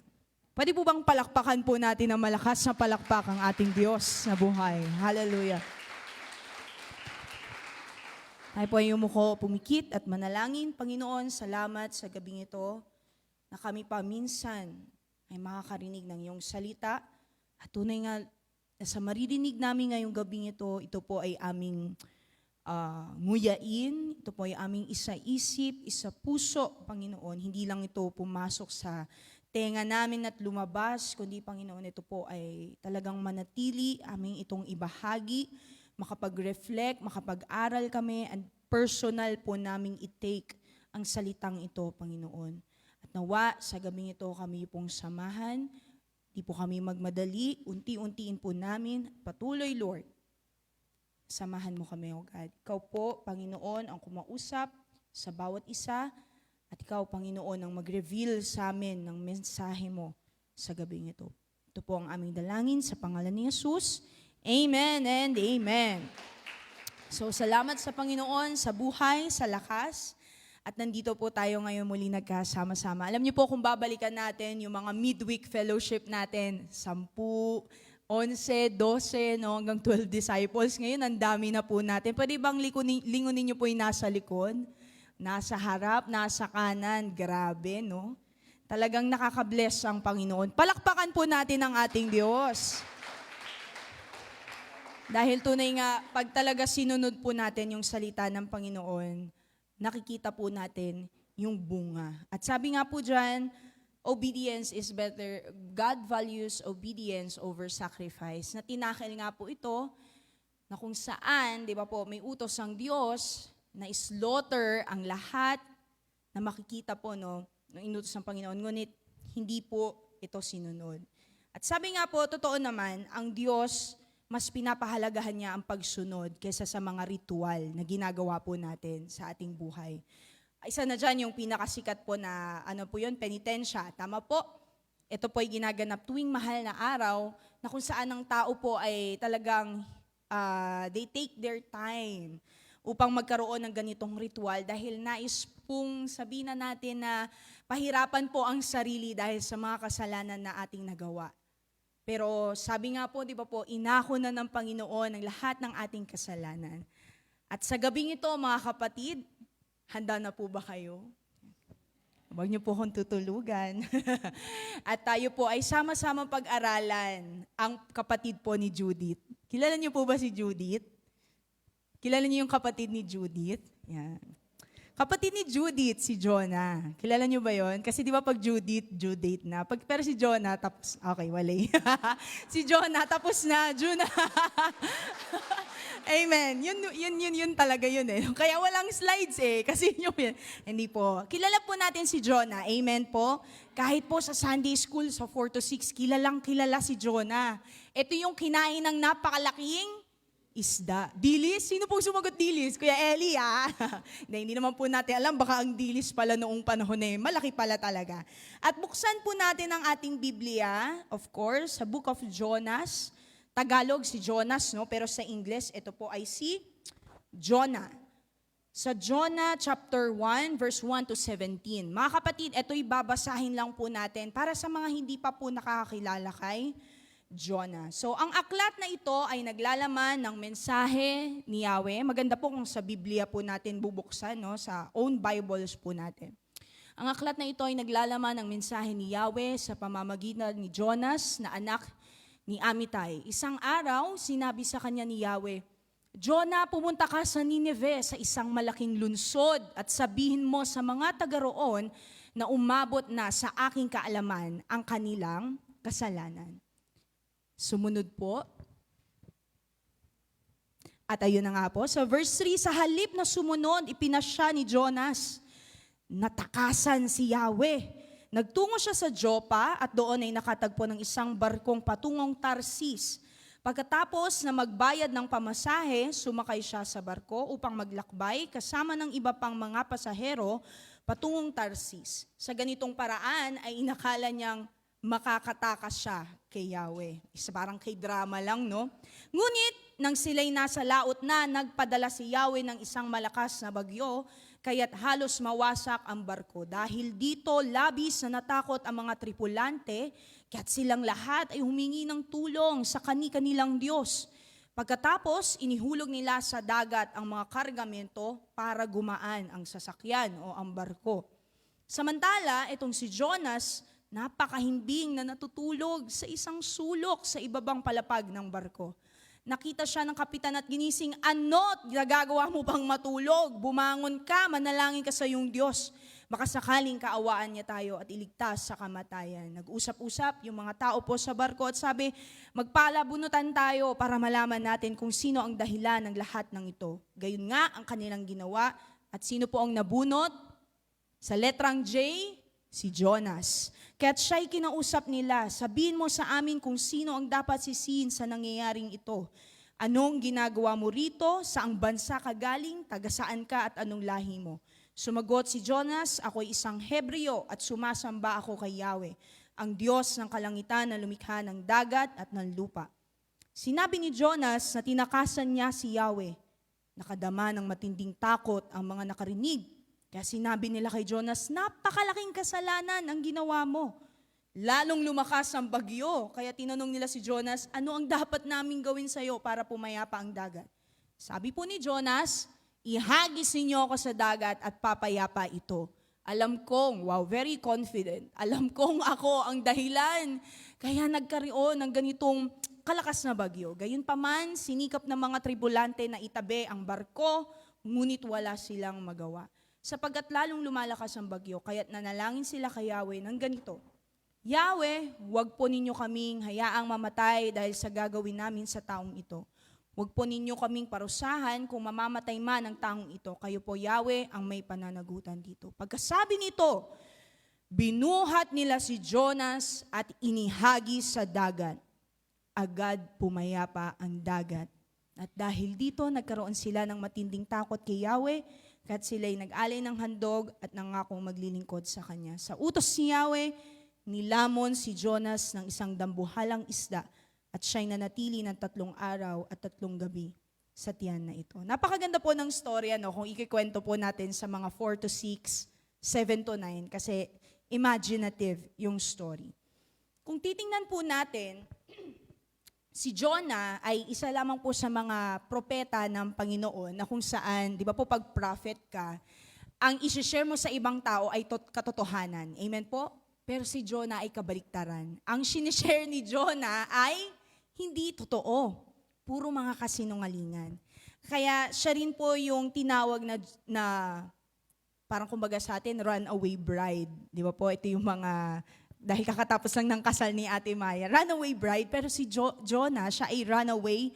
Pwede po bang palakpakan po natin na malakas na palakpak ang ating Diyos na buhay? Hallelujah. Tayo po ay umuko, pumikit at manalangin. Panginoon, salamat sa gabing ito na kami pa minsan ay makakarinig ng iyong salita. At tunay nga, sa maririnig namin ngayong gabing ito po ay aming nguyain, ito po ay aming isa-isip, isa-puso, Panginoon. Hindi lang ito pumasok sa tenga namin at lumabas, kundi Panginoon, ito po ay talagang manatili, aming itong ibahagi, makapag-reflect, makapag-aral kami, and personal po naming i-take ang salitang ito, Panginoon. At nawa, sa gabing ito kami pong samahan, di po kami magmadali, unti-untiin po namin, patuloy, Lord. Samahan mo kami, O God. Ikaw po, Panginoon, ang kumausap sa bawat isa, at ikaw, Panginoon, ang mag-reveal sa amin ng mensahe mo sa gabing ito. Ito po ang aming dalangin sa pangalan ni Jesus. Amen and amen. So, salamat sa Panginoon, sa buhay, sa lakas. At nandito po tayo ngayon muli nagkasama-sama. Alam niyo po kung babalikan natin yung mga midweek fellowship natin, 10, 11, 12, no, hanggang 12 disciples. Ngayon, ang dami na po natin. Pwede bang lingunin niyo po yung nasa likod? Nasa harap, nasa kanan. Grabe, no? Talagang nakaka-bless ang Panginoon. Palakpakan po natin ang ating Diyos. Dahil tunay nga, pag talaga sinunod po natin yung salita ng Panginoon, nakikita po natin yung bunga. At sabi nga po dyan, obedience is better. God values obedience over sacrifice. Na tinakil nga po ito, na kung saan, di ba po, may utos ang Diyos na slaughter ang lahat na makikita po, no, ng inutos ng Panginoon. Ngunit, hindi po ito sinunod. At sabi nga po, totoo naman, ang Diyos, mas pinapahalagahan niya ang pagsunod kaysa sa mga ritual na ginagawa po natin sa ating buhay. Isa na dyan yung pinakasikat po na, penitensya. Tama po, ito po ay ginaganap tuwing mahal na araw na kung saan ang tao po ay talagang they take their time upang magkaroon ng ganitong ritual dahil nais pong sabihin na natin na pahirapan po ang sarili dahil sa mga kasalanan na ating nagawa. Pero sabi nga po, di ba po, inako na ng Panginoon ang lahat ng ating kasalanan. At sa gabing ito, mga kapatid, handa na po ba kayo? Huwag niyo po akong tutulugan. At tayo po ay sama-sama pag-aralan ang kapatid po ni Judith. Kilala niyo po ba si Judith? Kilala niyo yung kapatid ni Judith? Yan. Kapatid ni Judith, si Jonah. Kilala niyo ba yon? Kasi di ba pag Judith, due date na. Pero si Jonah, tapos, okay, wala. Si Jonah, tapos na, Jonah. Amen. Yun talaga yun eh. Kaya walang slides eh. Kasi yun. Hindi po. Kilala po natin si Jonah. Amen po. Kahit po sa Sunday School, sa 4 to 6, kilala si Jonah. Ito yung kinain ng napakalaking isda. Dilis? Sino pong sumagot dilis? Kuya Eli, hindi naman po natin alam. Baka ang dilis pala noong panahon eh. Malaki pala talaga. At buksan po natin ang ating Biblia, of course, sa Book of Jonas, Tagalog si Jonas, no? Pero sa English, ito po ay si Jonah. Sa Jonah chapter 1, verse 1 to 17. Mga kapatid, ito'y babasahin lang po natin para sa mga hindi pa po nakakakilala kay Jonah. So, ang aklat na ito ay naglalaman ng mensahe ni Yahweh. Maganda po kung sa Biblia po natin bubuksan, no? Sa own Bibles po natin. Ang aklat na ito ay naglalaman ng mensahe ni Yahweh sa pamamagitan ni Jonas na anak ni Amittai. Isang araw, sinabi sa kanya ni Yahweh, Jonah, pumunta ka sa Nineveh, sa isang malaking lunsod, at sabihin mo sa mga taga roon na umabot na sa aking kaalaman ang kanilang kasalanan. Sumunod po. At ayun na nga po, sa verse 3, sa halip na sumunod, ipinasya ni Jonas, natakasan si Yahweh. Nagtungo siya sa Joppa at doon ay nakatagpo ng isang barkong patungong Tarsis. Pagkatapos na magbayad ng pamasahe, sumakay siya sa barko upang maglakbay kasama ng iba pang mga pasahero patungong Tarsis. Sa ganitong paraan ay inakala niyang makakatakas siya kay Yahweh. Parang kay drama lang, no? Ngunit, nang sila'y nasa laot na, nagpadala si Yahweh ng isang malakas na bagyo, kaya't halos mawasak ang barko. Dahil dito, labis na natakot ang mga tripulante, kaya't silang lahat ay humingi ng tulong sa kani-kanilang Diyos. Pagkatapos, inihulog nila sa dagat ang mga kargamento para gumaan ang sasakyan o ang barko. Samantala, itong si Jonas, napakahimbing na natutulog sa isang sulok sa ibabang palapag ng barko. Nakita siya ng kapitan at ginising, ano't nagagawa mo bang matulog? Bumangon ka, manalangin ka sa iyong Diyos. Baka sakaling kaawaan niya tayo at iligtas sa kamatayan. Nag-usap-usap yung mga tao po sa barko at sabi, magpalabunutan tayo para malaman natin kung sino ang dahilan ng lahat ng ito. Gayon nga ang kanilang ginawa at sino po ang nabunot? Sa letrang J, si Jonas. Kaya't siya'y kinausap nila, sabihin mo sa amin kung sino ang dapat sisihin sa nangyayaring ito. Anong ginagawa mo rito? Saang bansa ka galing? Taga saan ka at anong lahi mo? Sumagot si Jonas, ako'y isang Hebreo at sumasamba ako kay Yahweh, ang Diyos ng kalangitan na lumikha ng dagat at ng lupa. Sinabi ni Jonas na tinakasan niya si Yahweh. Nakadama ng matinding takot ang mga nakarinig. Kaya sinabi nila kay Jonas, napakalaking kasalanan ang ginawa mo. Lalong lumakas ang bagyo. Kaya tinanong nila si Jonas, ano ang dapat naming gawin sa iyo para pumayapa ang dagat? Sabi po ni Jonas, ihagis ninyo ako sa dagat at papayapa ito. Alam kong, wow, very confident. Alam kong ako ang dahilan. Kaya nagkaroon ng ganitong kalakas na bagyo. Gayunpaman, sinikap ng mga tribulante na itabi ang barko, ngunit wala silang magawa. Sapagkat lalong lumalakas ang bagyo, kaya't nanalangin sila kay Yahweh ng ganito, Yahweh, huwag po ninyo kaming hayaang mamatay dahil sa gagawin namin sa taong ito. Huwag po ninyo kaming parusahan kung mamamatay man ang taong ito. Kayo po, Yahweh, ang may pananagutan dito. Pagkasabi nito, binuhat nila si Jonas at inihagis sa dagat. Agad pumayapa ang dagat. At dahil dito, nagkaroon sila ng matinding takot kay Yahweh, kaya't sila'y nag-alay ng handog at nangakong maglilingkod sa kanya. Sa utos ni Yahweh, nilamon si Jonas ng isang dambuhalang isda at siya'y nanatili ng 3 araw at 3 gabi sa tiyan na ito. Napakaganda po ng storya, no, kung ikikwento po natin sa mga 4 to 6, 7 to 9, kasi imaginative yung story. Kung titingnan po natin, si Jonah ay isa lamang po sa mga propeta ng Panginoon na kung saan, di ba po pag prophet ka, ang isi-share mo sa ibang tao ay katotohanan. Amen po? Pero si Jonah ay kabaliktaran. Ang sinishare ni Jonah ay hindi totoo. Puro mga kasinungalingan. Kaya siya rin po yung tinawag na parang kumbaga sa atin, runaway bride. Di ba po? Ito yung mga dahil kakatapos lang ng kasal ni Ate Maya, runaway bride, pero si Jonah, siya ay runaway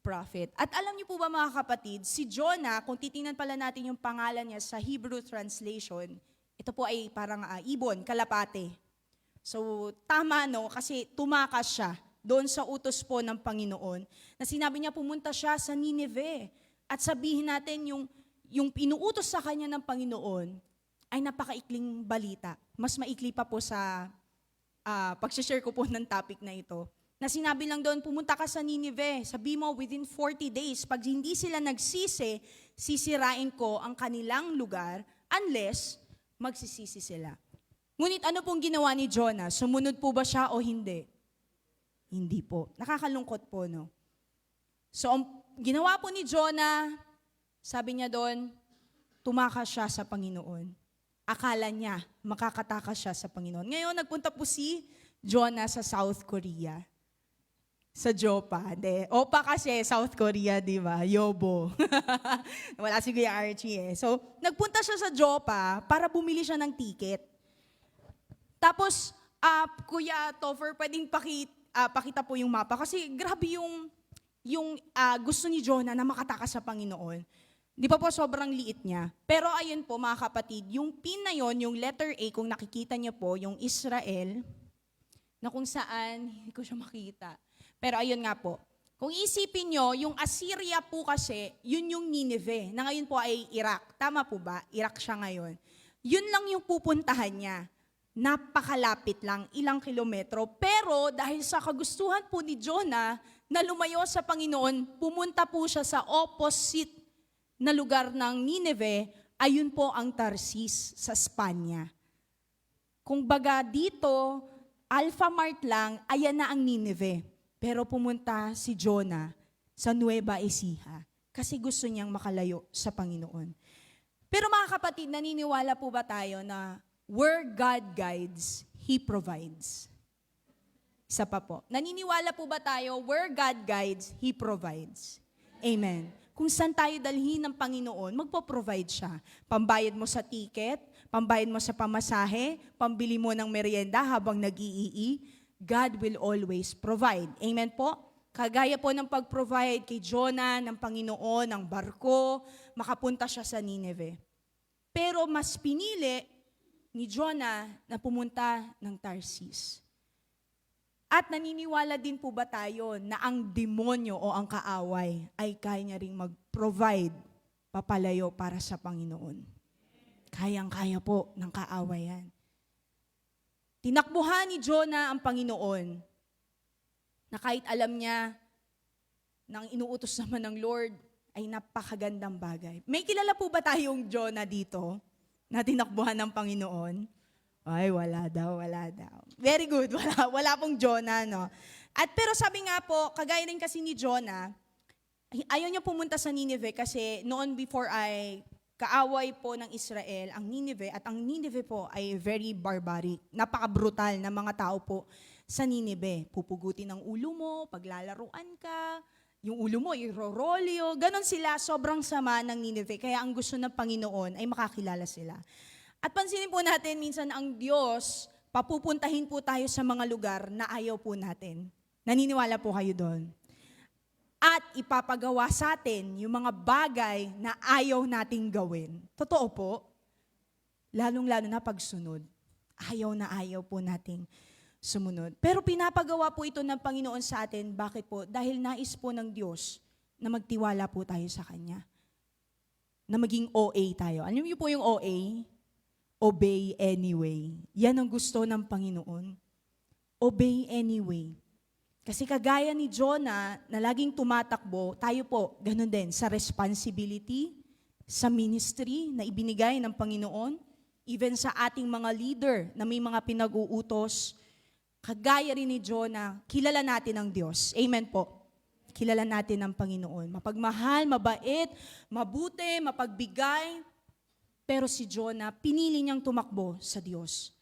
prophet. At alam niyo po ba mga kapatid, si Jonah, kung titingnan pala natin yung pangalan niya sa Hebrew translation, ito po ay parang ibon, kalapate. So tama no, kasi tumakas siya doon sa utos po ng Panginoon, na sinabi niya pumunta siya sa Nineveh. At sabihin natin yung pinuutos sa kanya ng Panginoon ay napakaikling balita. Mas maikli pa po sa pag-share ko po ng topic na ito. na sinabi lang doon, pumunta ka sa Nineveh, sabi mo within 40 days, pag hindi sila nagsisi, sisirain ko ang kanilang lugar unless magsisisi sila. Ngunit ano pong ginawa ni Jonah? Sumunod po ba siya o hindi? Hindi po. Nakakalungkot po, no? So, ang ginawa po ni Jonah, sabi niya doon, tumakas siya sa Panginoon. Akala niya, makakatakas siya sa Panginoon. Ngayon, nagpunta po si Jonah sa South Korea. Sa Jopa. Opa kasi, South Korea, di ba? Yobo. Wala si Kuya Archie eh. So, nagpunta siya sa Jopa para bumili siya ng ticket. Tapos, Kuya Topher, pwedeng pakita po yung mapa. Kasi grabe yung gusto ni Jonah na makatakas sa Panginoon. Di pa po sobrang liit niya. Pero ayun po mga kapatid, yung pin na yon, yung letter A, kung nakikita niyo po, yung Israel, na kung saan, hindi ko siya makita. Pero ayun nga po. Kung isipin nyo, yung Assyria po kasi, yun yung Nineveh, na ngayon po ay Iraq. Tama po ba? Iraq siya ngayon. Yun lang yung pupuntahan niya. Napakalapit lang, ilang kilometro. Pero dahil sa kagustuhan po ni Jonah na lumayo sa Panginoon, pumunta po siya sa opposite na lugar ng Nineveh, ayun po ang Tarsis sa Espanya. Kung baga dito, Alpha Mart lang, ayan na ang Nineveh. Pero pumunta si Jonah sa Nueva Ecija kasi gusto niyang makalayo sa Panginoon. Pero mga kapatid, naniniwala po ba tayo na where God guides, He provides? Isa pa po. Naniniwala po ba tayo where God guides, He provides? Amen. Kung saan tayo dalhin ng Panginoon, magpo-provide siya. Pambayad mo sa ticket, pambayad mo sa pamasahe, pambili mo ng merienda habang nag-iii, God will always provide. Amen po? Kagaya po ng pag-provide kay Jonah ng Panginoon, ng barko, makapunta siya sa Nineveh. Pero mas pinili ni Jonah na pumunta ng Tarsis. At naniniwala din po ba tayo na ang demonyo o ang kaaway ay kaya niya ring mag-provide papalayo para sa Panginoon? Kayang-kaya po ng kaaway yan. Tinakbuhan ni Jonah ang Panginoon na kahit alam niya nang inuutos naman ng Lord ay napakagandang bagay. May kilala po ba tayong Jonah dito na tinakbuhan ng Panginoon? Ay, wala daw. Very good, wala pong Jonah, no? At pero sabi nga po, kagaya rin kasi ni Jonah, ayaw niya pumunta sa Nineveh kasi noon before ay kaaway po ng Israel ang Nineveh at ang Nineveh po ay very barbaric, napaka-brutal na mga tao po sa Nineveh. Pupugutin ang ulo mo, paglalaruan ka, yung ulo mo irorolyo, ganon sila, sobrang sama ng Nineveh. Kaya ang gusto ng Panginoon ay makakilala sila. At pansinin po natin, minsan ang Diyos, papupuntahin po tayo sa mga lugar na ayaw po natin. Naniniwala po kayo doon. At ipapagawa sa atin yung mga bagay na ayaw nating gawin. Totoo po, lalong-lalo na pagsunod. Ayaw na ayaw po nating sumunod. Pero pinapagawa po ito ng Panginoon sa atin. Bakit po? Dahil nais po ng Diyos na magtiwala po tayo sa Kanya. Na maging OA tayo. Alam niyo po yung OA? Obey anyway. Yan ang gusto ng Panginoon. Obey anyway. Kasi kagaya ni Jonah na laging tumatakbo, tayo po, ganun din, sa responsibility, sa ministry na ibinigay ng Panginoon, even sa ating mga leader na may mga pinag-uutos, kagaya rin ni Jonah, kilala natin ang Diyos. Amen po. Kilala natin ang Panginoon. Mapagmahal, mabait, mabuti, mapagbigay. Pero si Jonah, pinili niyang tumakbo sa Diyos.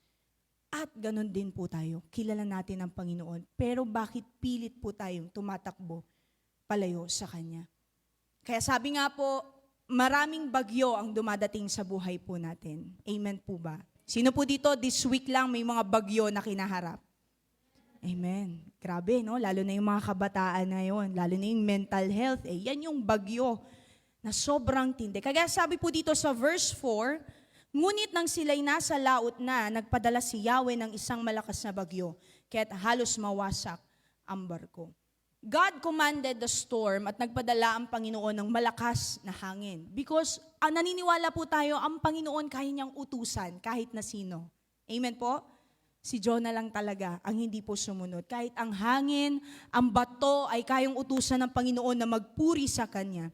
At ganun din po tayo. Kilala natin ang Panginoon. Pero bakit pilit po tayong tumatakbo palayo sa Kanya? Kaya sabi nga po, maraming bagyo ang dumadating sa buhay po natin. Amen po ba? Sino po dito, this week lang may mga bagyo na kinaharap? Amen. Grabe, no? Lalo na yung mga kabataan ngayon. Lalo na yung mental health. Yan yung bagyo na sobrang tindi. Kaya sabi po dito sa verse 4, ngunit nang sila'y nasa laot na, nagpadala si Yahweh ng isang malakas na bagyo, kaya't halos mawasak ang barko. God commanded the storm at nagpadala ang Panginoon ng malakas na hangin. Because naniniwala po tayo, ang Panginoon kaya niyang utusan kahit na sino. Amen po? Si Jonah lang talaga ang hindi po sumunod. Kahit ang hangin, ang bato ay kayang utusan ng Panginoon na magpuri sa kanya.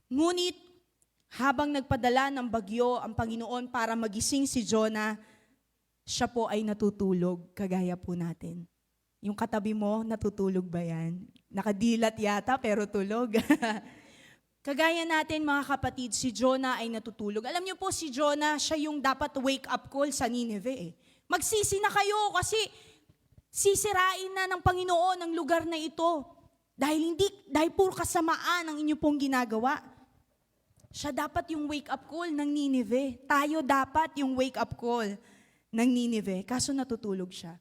Ngunit, habang nagpadala ng bagyo ang Panginoon para magising si Jonah, siya po ay natutulog, kagaya po natin. Yung katabi mo, natutulog ba yan? Nakadilat yata pero tulog. Kagaya natin mga kapatid, si Jonah ay natutulog. Alam niyo po si Jonah, siya yung dapat wake up call sa Nineveh. Magsisi na kayo kasi sisirain na ng Panginoon ang lugar na ito. Dahil puro kasamaan ang inyo pong ginagawa. Siya dapat yung wake up call ng Nineveh. Tayo dapat yung wake up call ng Nineveh. Kaso natutulog siya.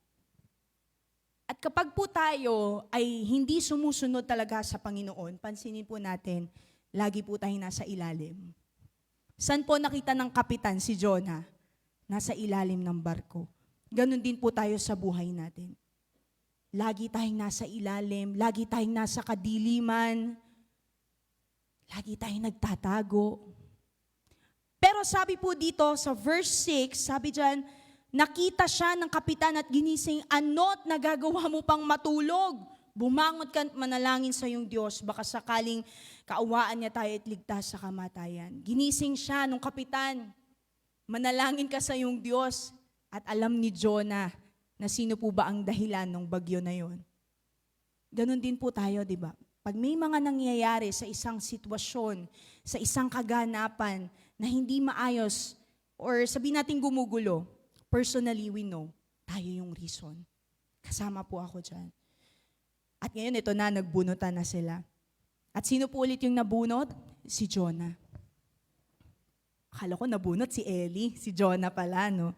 At kapag po tayo ay hindi sumusunod talaga sa Panginoon, pansinin po natin, lagi po tayong nasa ilalim. Saan po nakita ng kapitan si Jonah? Nasa ilalim ng barko. Ganon din po tayo sa buhay natin. Lagi tayong nasa ilalim, lagi tayong nasa kadiliman, lagi tayong nagtatago. Pero sabi po dito sa verse 6, sabi dyan, nakita siya ng kapitan at ginising, ano't nagagawa mo pang matulog? Bumangot ka at manalangin sa iyong Diyos, baka sakaling kaawaan niya tayo at ligtas sa kamatayan. Ginising siya ng kapitan, manalangin ka sa iyong Diyos. At alam ni Jonah na sino po ba ang dahilan ng bagyo na yon. Ganon din po tayo, di ba? Pag may mga nangyayari sa isang sitwasyon, sa isang kaganapan na hindi maayos, or sabihin natin gumugulo, personally we know, tayo yung reason. Kasama po ako dyan. At ngayon ito na, nagbunutan na sila. At sino po ulit yung nabunot? Si Jonah. Akala ko nabunot si Eli, si Jonah pala, no?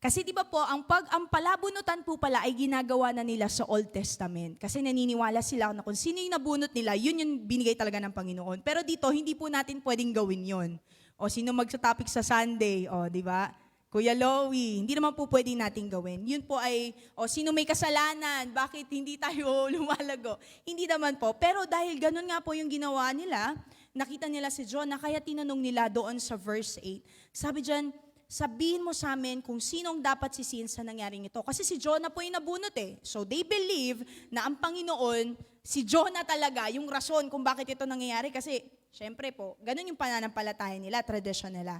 Kasi di ba po, ang palabunutan po pala ay ginagawa na nila sa Old Testament. Kasi naniniwala sila na kung sino yung nabunot nila, yun yung binigay talaga ng Panginoon. Pero dito, hindi po natin pwedeng gawin yon. O sino magsa-topic sa Sunday, o di ba? Kuya Lowy, hindi naman po pwedeng natin gawin. Yun po ay, o sino may kasalanan, bakit hindi tayo lumalago? Hindi naman po. Pero dahil ganun nga po yung ginawa nila, nakita nila si Jonah, kaya tinanong nila doon sa verse 8. Sabi dyan, sabihin mo sa amin kung sinong dapat sisihin sa nangyaring ito. Kasi si Jonah po yung nabunot eh. So they believe na ang Panginoon, si Jonah talaga, yung rason kung bakit ito nangyayari. Kasi, syempre po, ganun yung pananampalataya nila, tradisyon nila.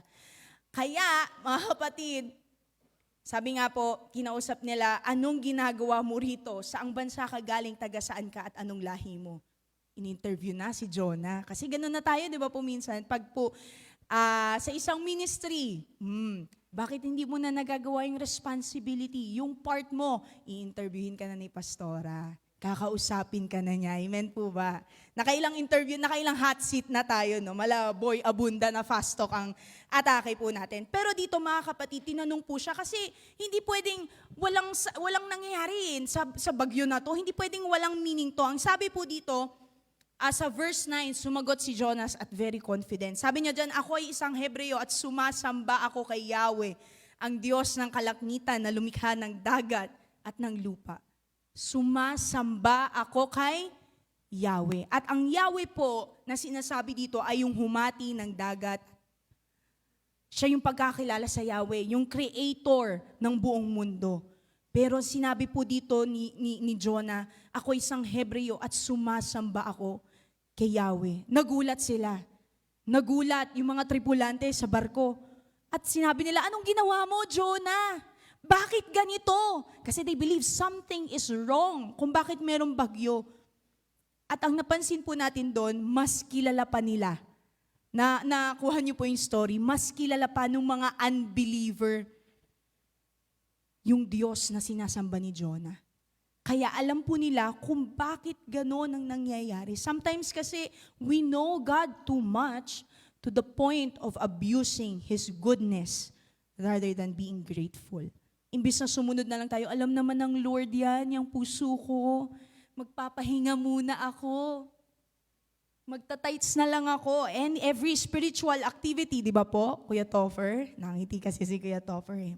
Kaya, mga kapatid, sabi nga po, kinausap nila, anong ginagawa mo rito? Saang bansa ka galing, taga saan ka, at anong lahi mo? In-interview na si Jonah. Kasi ganun na tayo, di ba po minsan, pag po, sa isang ministry, bakit hindi mo na nagagawa yung responsibility? Yung part mo, i-interviewin ka na ni pastora. Kakausapin ka na niya. Amen po ba? Nakailang interview, nakailang hot seat na tayo, no? Mala boy, abunda na fast talk ang atake po natin. Pero dito mga kapatid, tinanong po siya kasi hindi pwedeng walang nangyayari sa bagyo na to. Hindi pwedeng walang meaning to. Ang sabi po dito, sa verse 9, sumagot si Jonas at very confident. Sabi niya dyan, ako ay isang Hebreo at sumasamba ako kay Yahweh, ang Diyos ng kalaknitan na lumikha ng dagat at ng lupa. Sumasamba ako kay Yahweh. At ang Yahweh po na sinasabi dito ay yung humati ng dagat. Siya yung pagkakilala sa Yahweh, yung creator ng buong mundo. Pero sinabi po dito ni Jonah, ako isang Hebreo at sumasamba ako kay Yahweh. Nagulat sila. Nagulat yung mga tripulante sa barko. At sinabi nila, anong ginawa mo, Jonah? Bakit ganito? Kasi they believe something is wrong kung bakit merong bagyo. At ang napansin po natin doon, mas kilala pa nila. Nakuha niyo po yung story, mas kilala pa ng mga unbeliever yung Diyos na sinasamba ni Jonah. Kaya alam po nila kung bakit gano'n ang nangyayari. Sometimes kasi we know God too much to the point of abusing His goodness rather than being grateful. Imbis na sumunod na lang tayo, alam naman ng Lord yan, yung puso ko, magpapahinga muna ako. Magta-tights na lang ako. And every spiritual activity, di ba po, Kuya Toffer? Nangiti kasi si Kuya Toffer eh.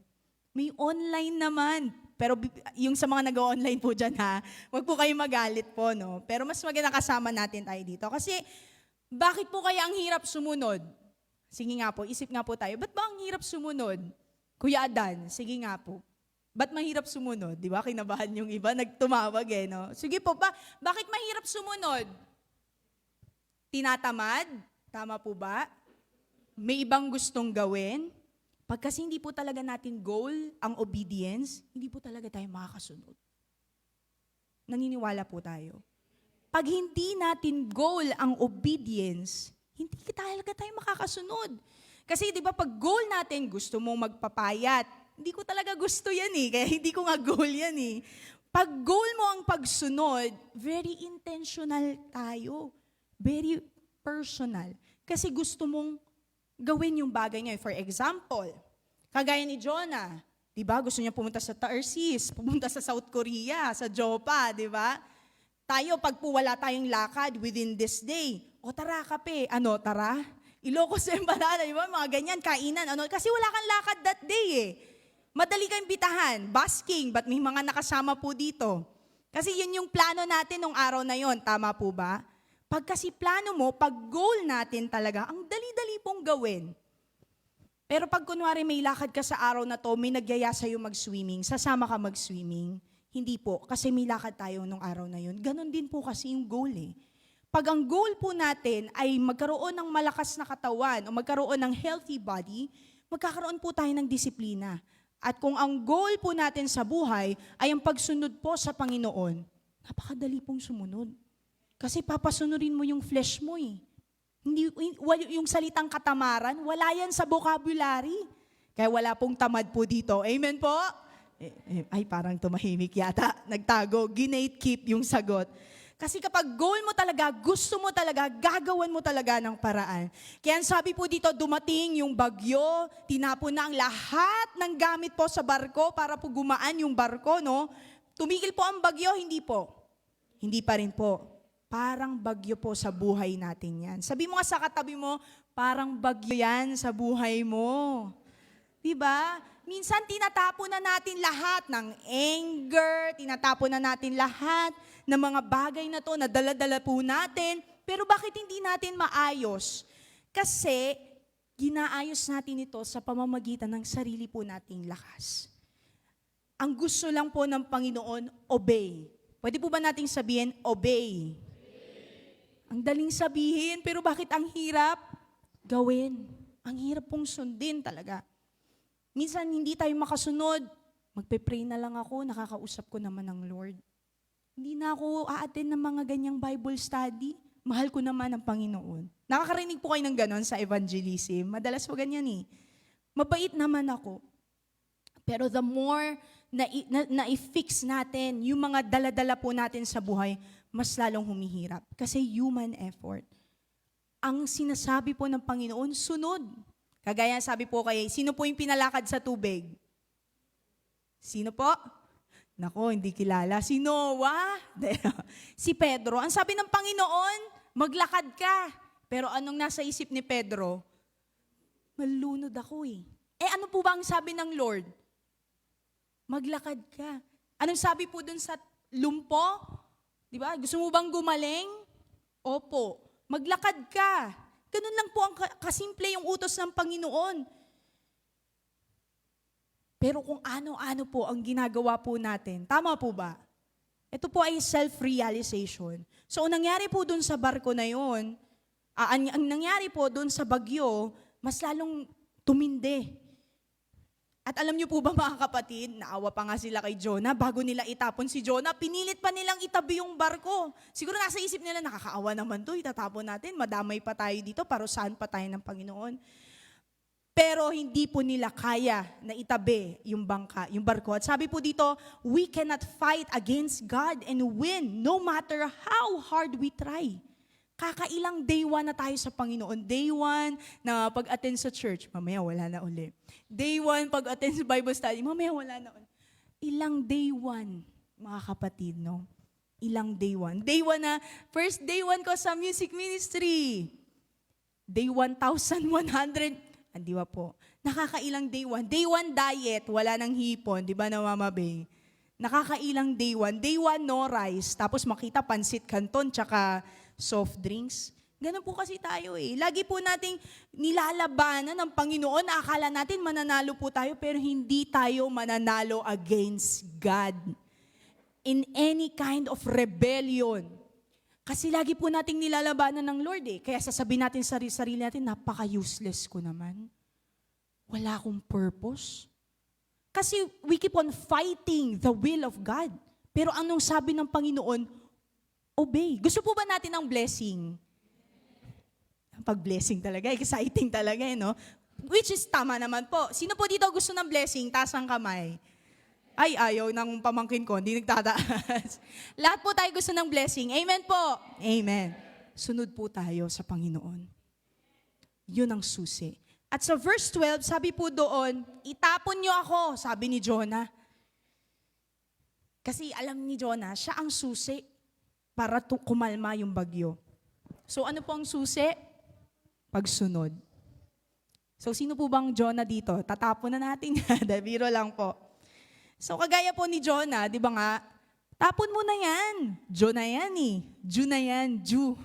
May online naman. Pero yung sa mga nag-online po dyan ha, wag po kayo magalit po, no? Pero mas maganda kasama natin tayo dito. Kasi, bakit po kaya ang hirap sumunod? Sige nga po, isip nga po tayo, ba't ba ang hirap sumunod? Kuya Adan, sige nga po. Ba't mahirap sumunod? Di ba? Kinabahan yung iba, nagtumawag eh, no? Sige po, bakit mahirap sumunod? Tinatamad? Tama po ba? May ibang gustong gawin? Pag kasi hindi po talaga natin goal ang obedience, hindi po talaga tayo makakasunod. Naniniwala po tayo. Pag hindi natin goal ang obedience, hindi talaga tayo makakasunod. Kasi di ba pag goal natin, gusto mong magpapayat, hindi ko talaga gusto yan eh, kaya hindi ko nga goal yan eh. Pag goal mo ang pagsunod, very intentional tayo. Very personal. Kasi gusto mong gawin yung bagay niya. For example, kagaya ni Jonah, di ba? Gusto niya pumunta sa Tarsis, pumunta sa South Korea, sa Joppa, di ba? Tayo, pag po wala tayong lakad within this day, o tara kape, ano, tara? Ilocos Empanada, di ba? Mga ganyan, kainan, ano? Kasi wala kang lakad that day eh. Madali kang bitahan, basking, but may mga nakasama po dito. Kasi yun yung plano natin nung araw na yon, tama po ba? Pag kasi plano mo, pag goal natin talaga, ang dali-dali pong gawin. Pero pag kunwari may lakad ka sa araw na to, may nagyaya sa'yo mag-swimming, sasama ka mag-swimming. Hindi po, kasi may lakad tayo nung araw na yun. Ganon din po kasi yung goal eh. Pag ang goal po natin ay magkaroon ng malakas na katawan o magkaroon ng healthy body, magkakaroon po tayo ng disiplina. At kung ang goal po natin sa buhay ay ang pagsunod po sa Panginoon, napakadali pong sumunod. Kasi papasunurin mo yung flesh mo eh. Hindi, yung salitang katamaran, wala yan sa vocabulary. Kaya wala pong tamad po dito. Amen po? Ay, parang tumahimik yata. Nagtago. Ginate-keep yung sagot. Kasi kapag goal mo talaga, gusto mo talaga, gagawan mo talaga ng paraan. Kaya sabi po dito, dumating yung bagyo, tinapon na ang lahat ng gamit po sa barko para po gumaan yung barko, no? Tumigil po ang bagyo, hindi po. Hindi pa rin po. Parang bagyo po sa buhay natin yan. Sabi mo nga sa katabi mo, parang bagyo yan sa buhay mo. Diba? Minsan tinatapon na natin lahat ng anger, tinatapon na natin lahat ng mga bagay na to na dala-dala po natin. Pero bakit hindi natin maayos? Kasi ginaayos natin ito sa pamamagitan ng sarili po nating lakas. Ang gusto lang po ng Panginoon, obey. Pwede po ba nating sabihin, obey? Ang daling sabihin, pero bakit ang hirap gawin? Ang hirap pong sundin talaga. Minsan hindi tayo makasunod, magpe-pray na lang ako, nakakausap ko naman ng Lord. Hindi na ako a-attend ng mga ganyang Bible study. Mahal ko naman ang Panginoon. Nakakarinig po kayo ng ganon sa evangelism. Madalas po ganyan eh. Mabait naman ako. Pero the more na i-fix natin yung mga dala-dala po natin sa buhay, mas lalong humihirap. Kasi human effort. Ang sinasabi po ng Panginoon, sunod. Kagaya sabi po kay, sino po yung pinalakad sa tubig? Sino po? Nako, hindi kilala. Si Noah? Si Pedro. Ang sabi ng Panginoon, maglakad ka. Pero anong nasa isip ni Pedro? Malunod ako eh. Ano po ba ang sabi ng Lord? Maglakad ka. Anong sabi po dun sa lumpo? Di ba? Gusto mo bang gumaling? Opo. Maglakad ka. Ganun lang po ang kasimple yung utos ng Panginoon. Pero kung ano-ano po ang ginagawa po natin, tama po ba? Ito po ay self-realization. So, ang nangyari po dun sa barko na yun, ang nangyari po dun sa bagyo, mas lalong tumindi. At alam niyo po ba mga kapatid, naawa pa nga sila kay Jonah, bago nila itapon si Jonah, pinilit pa nilang itabi yung barko. Siguro nasa isip nila, nakakaawa naman to, itatapon natin, madamay pa tayo dito, parusahan pa tayo ng Panginoon. Pero hindi po nila kaya na itabi yung bangka, yung barko. At sabi po dito, we cannot fight against God and win no matter how hard we try. Kakailang day 1 na tayo sa Panginoon. Day 1 na pag-attend sa church, mamaya wala na uli. Day 1 pag-attend sa Bible study, mamaya wala na uli. Ilang day 1, mga kapatid, no? Ilang day 1. Day 1 na, first day 1 ko sa music ministry. Day 1,100, hindi ba po? Nakakailang day 1. Day 1 diet, wala nang hipon, di ba na Mama Bay? Nakakailang day 1. Day 1 no rice, tapos makita pansit canton, tsaka soft drinks. Ganun po kasi tayo eh. Lagi po nating nilalabanan ng Panginoon. Akala natin mananalo po tayo, pero hindi tayo mananalo against God. In any kind of rebellion. Kasi lagi po nating nilalabanan ng Lord eh. Kaya sasabihin natin sa sarili natin, napaka-useless ko naman. Wala akong purpose. Kasi we keep on fighting the will of God. Pero anong sabi ng Panginoon? Obey. Gusto po ba natin ng blessing? Pag-blessing talaga, exciting talaga no? Which is tama naman po. Sino po dito gusto ng blessing? Taas ang kamay. Ay, ayaw ng pamangkin ko, hindi nagtataas. Lahat po tayo gusto ng blessing. Amen po. Amen. Sunod po tayo sa Panginoon. Yun ang susi. At sa verse 12, sabi po doon, itapon niyo ako, sabi ni Jonah. Kasi alam ni Jonah, siya ang susi para kumalma yung bagyo. So ano po ang susi? Pagsunod. So sino po bang Jonah dito? Tatapon na natin yan. Biro lang po. So kagaya po ni Jonah, di ba nga, tapon mo na yan. Jonah yan eh. Jew na yan. Jew.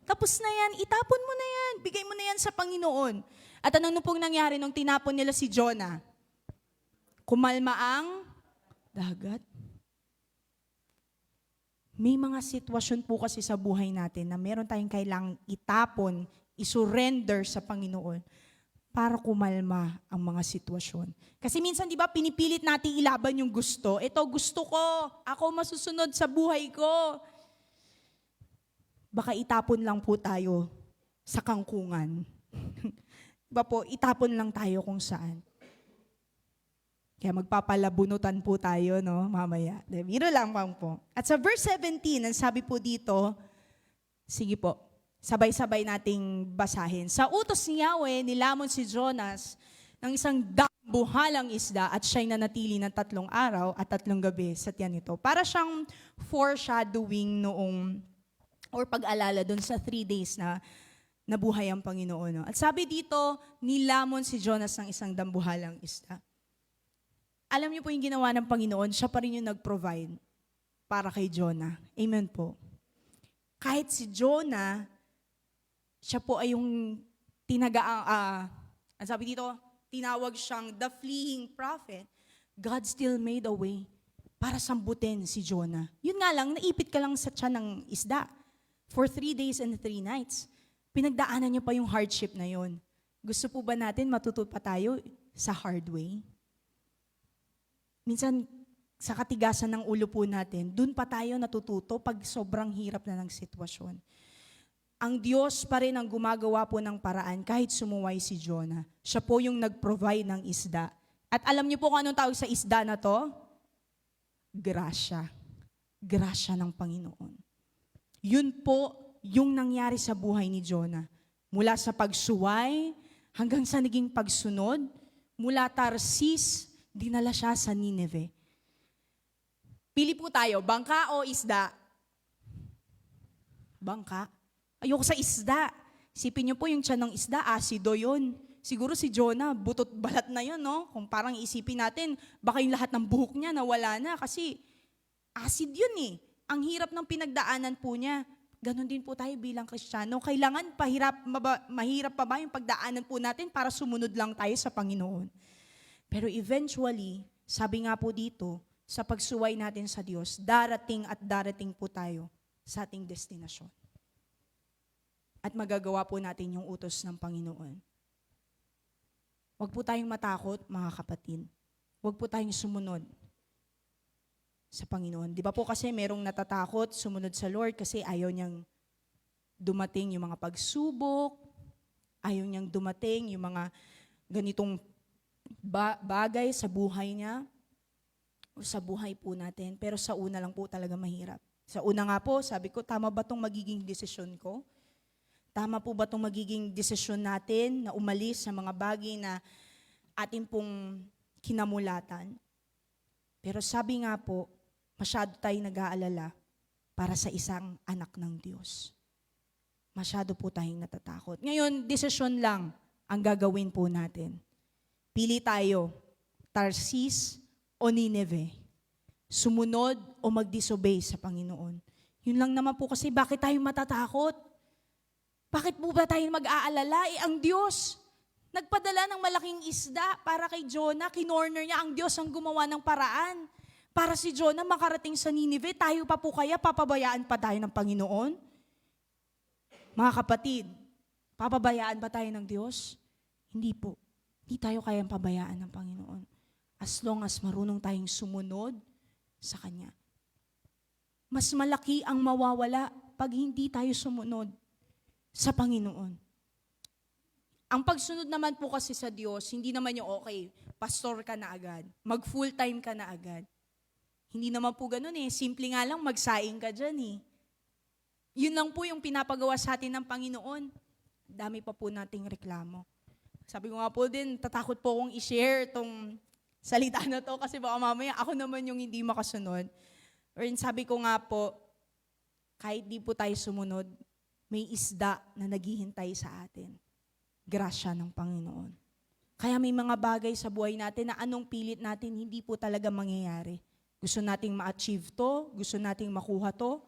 Tapos na yan. Itapon mo na yan. Bigay mo na yan sa Panginoon. At ano pong nangyari nung tinapon nila si Jonah? Kumalma ang dagat. May mga sitwasyon po kasi sa buhay natin na meron tayong kailangang itapon, isurrender sa Panginoon para kumalma ang mga sitwasyon. Kasi minsan, di ba, pinipilit natin ilaban yung gusto. Ito, gusto ko. Ako masusunod sa buhay ko. Baka itapon lang po tayo sa kangkungan. Diba po, itapon lang tayo kung saan. Kaya magpapalabunutan po tayo, no, mamaya. Biro lang po. At sa verse 17, ang sabi po dito, sige po, sabay-sabay nating basahin. Sa utos ni Yahweh, nilamon si Jonas ng isang dambuhalang isda at siya'y nanatili ng 3 araw at 3 gabi sa tiyan nito. Para siyang foreshadowing noong, or pag-alala doon sa 3 days na nabuhay ang Panginoon. No? At sabi dito, nilamon si Jonas ng isang dambuhalang isda. Alam niyo po yung ginawa ng Panginoon, siya pa rin yung nag-provide para kay Jonah. Amen po. Kahit si Jonah, siya po ay yung ang sabi dito, tinawag siyang the fleeing prophet, God still made a way para sambutin si Jonah. Yun nga lang, naipit ka lang sa tiyan ng isda for 3 days and 3 nights. Pinagdaanan niyo pa yung hardship na yon. Gusto po ba natin matuto pa tayo sa hard way? Minsan, sa katigasan ng ulo po natin, dun pa tayo natututo pag sobrang hirap na ng sitwasyon. Ang Diyos pa rin ang gumagawa po ng paraan kahit sumuway si Jonah. Siya po yung nag-provide ng isda. At alam niyo po kung anong tawag sa isda na to? Grasya. Grasya ng Panginoon. Yun po yung nangyari sa buhay ni Jonah. Mula sa pagsuway hanggang sa naging pagsunod, mula Tarsis, dinala siya sa Nineveh. Pili po tayo, bangka o isda? Bangka. Ayoko sa isda. Isipin niyo po yung tiyan ng isda, asido yun. Siguro si Jonah, butot balat na yun, no? Kung parang isipin natin, baka yung lahat ng buhok niya nawala na kasi acid yun eh. Ang hirap ng pinagdaanan po niya. Ganon din po tayo bilang Kristiyano. Kailangan mahirap pa ba yung pagdaanan po natin para sumunod lang tayo sa Panginoon? Pero eventually, sabi nga po dito, sa pagsuway natin sa Diyos, darating at darating po tayo sa ating destinasyon. At magagawa po natin yung utos ng Panginoon. Huwag po tayong matakot, mga kapatid. Huwag po tayong sumunod sa Panginoon. Di ba po kasi merong natatakot sumunod sa Lord kasi ayaw niyang dumating yung mga pagsubok, ayaw niyang dumating yung mga ganitong bagay sa buhay niya o sa buhay po natin. Pero sa una lang po talaga mahirap. Sa una nga po, sabi ko, tama ba itong magiging desisyon ko? Tama po ba itong magiging desisyon natin na umalis sa mga bagay na ating pong kinamulatan? Pero sabi nga po, masyado tayong nag-aalala para sa isang anak ng Diyos. Masyado po tayong natatakot. Ngayon, desisyon lang ang gagawin po natin. Pili tayo, Tarsis o Nineveh. Sumunod o mag-disobey sa Panginoon. Yun lang naman po kasi bakit tayo matatakot? Bakit po ba tayo mag-aalala? Ang Diyos, nagpadala ng malaking isda para kay Jonah. Kinorner niya, ang Diyos ang gumawa ng paraan. Para si Jonah makarating sa Nineveh, tayo pa po kaya papabayaan pa tayo ng Panginoon? Mga kapatid, papabayaan ba tayo ng Diyos? Hindi po. Hindi tayo kayang pabayaan ng Panginoon. As long as marunong tayong sumunod sa Kanya. Mas malaki ang mawawala pag hindi tayo sumunod sa Panginoon. Ang pagsunod naman po kasi sa Diyos, hindi naman yung okay, pastor ka na agad, mag-full time ka na agad. Hindi naman po ganun eh. Simple nga lang, magsaing ka dyan eh. Yun lang po yung pinapagawa sa atin ng Panginoon. Dami pa po nating reklamo. Sabi ko nga po din, tatakot po akong i-share tong salita na to kasi baka mamaya ako naman yung hindi makasunod. Or sabi ko nga po, kahit di po tayo sumunod, may isda na naghihintay sa atin. Grasya ng Panginoon. Kaya may mga bagay sa buhay natin na anong pilit natin, hindi po talaga mangyayari. Gusto nating ma-achieve to, gusto nating makuha to,